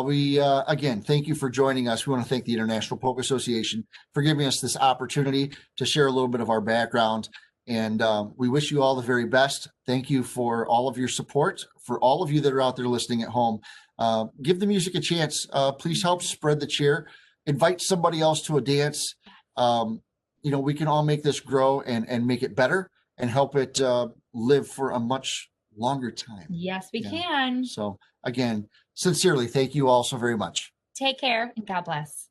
we, again, thank you for joining us. We want to thank the International Polka Association for giving us this opportunity to share a little bit of our background. And we wish you all the very best. Thank you for all of your support. For all of you that are out there listening at home, give the music a chance. Please help spread the cheer. Invite somebody else to a dance. You know, we can all make this grow and make it better and help it live for a much longer time. Yes, we can. So again, sincerely, thank you all so very much. Take care and God bless.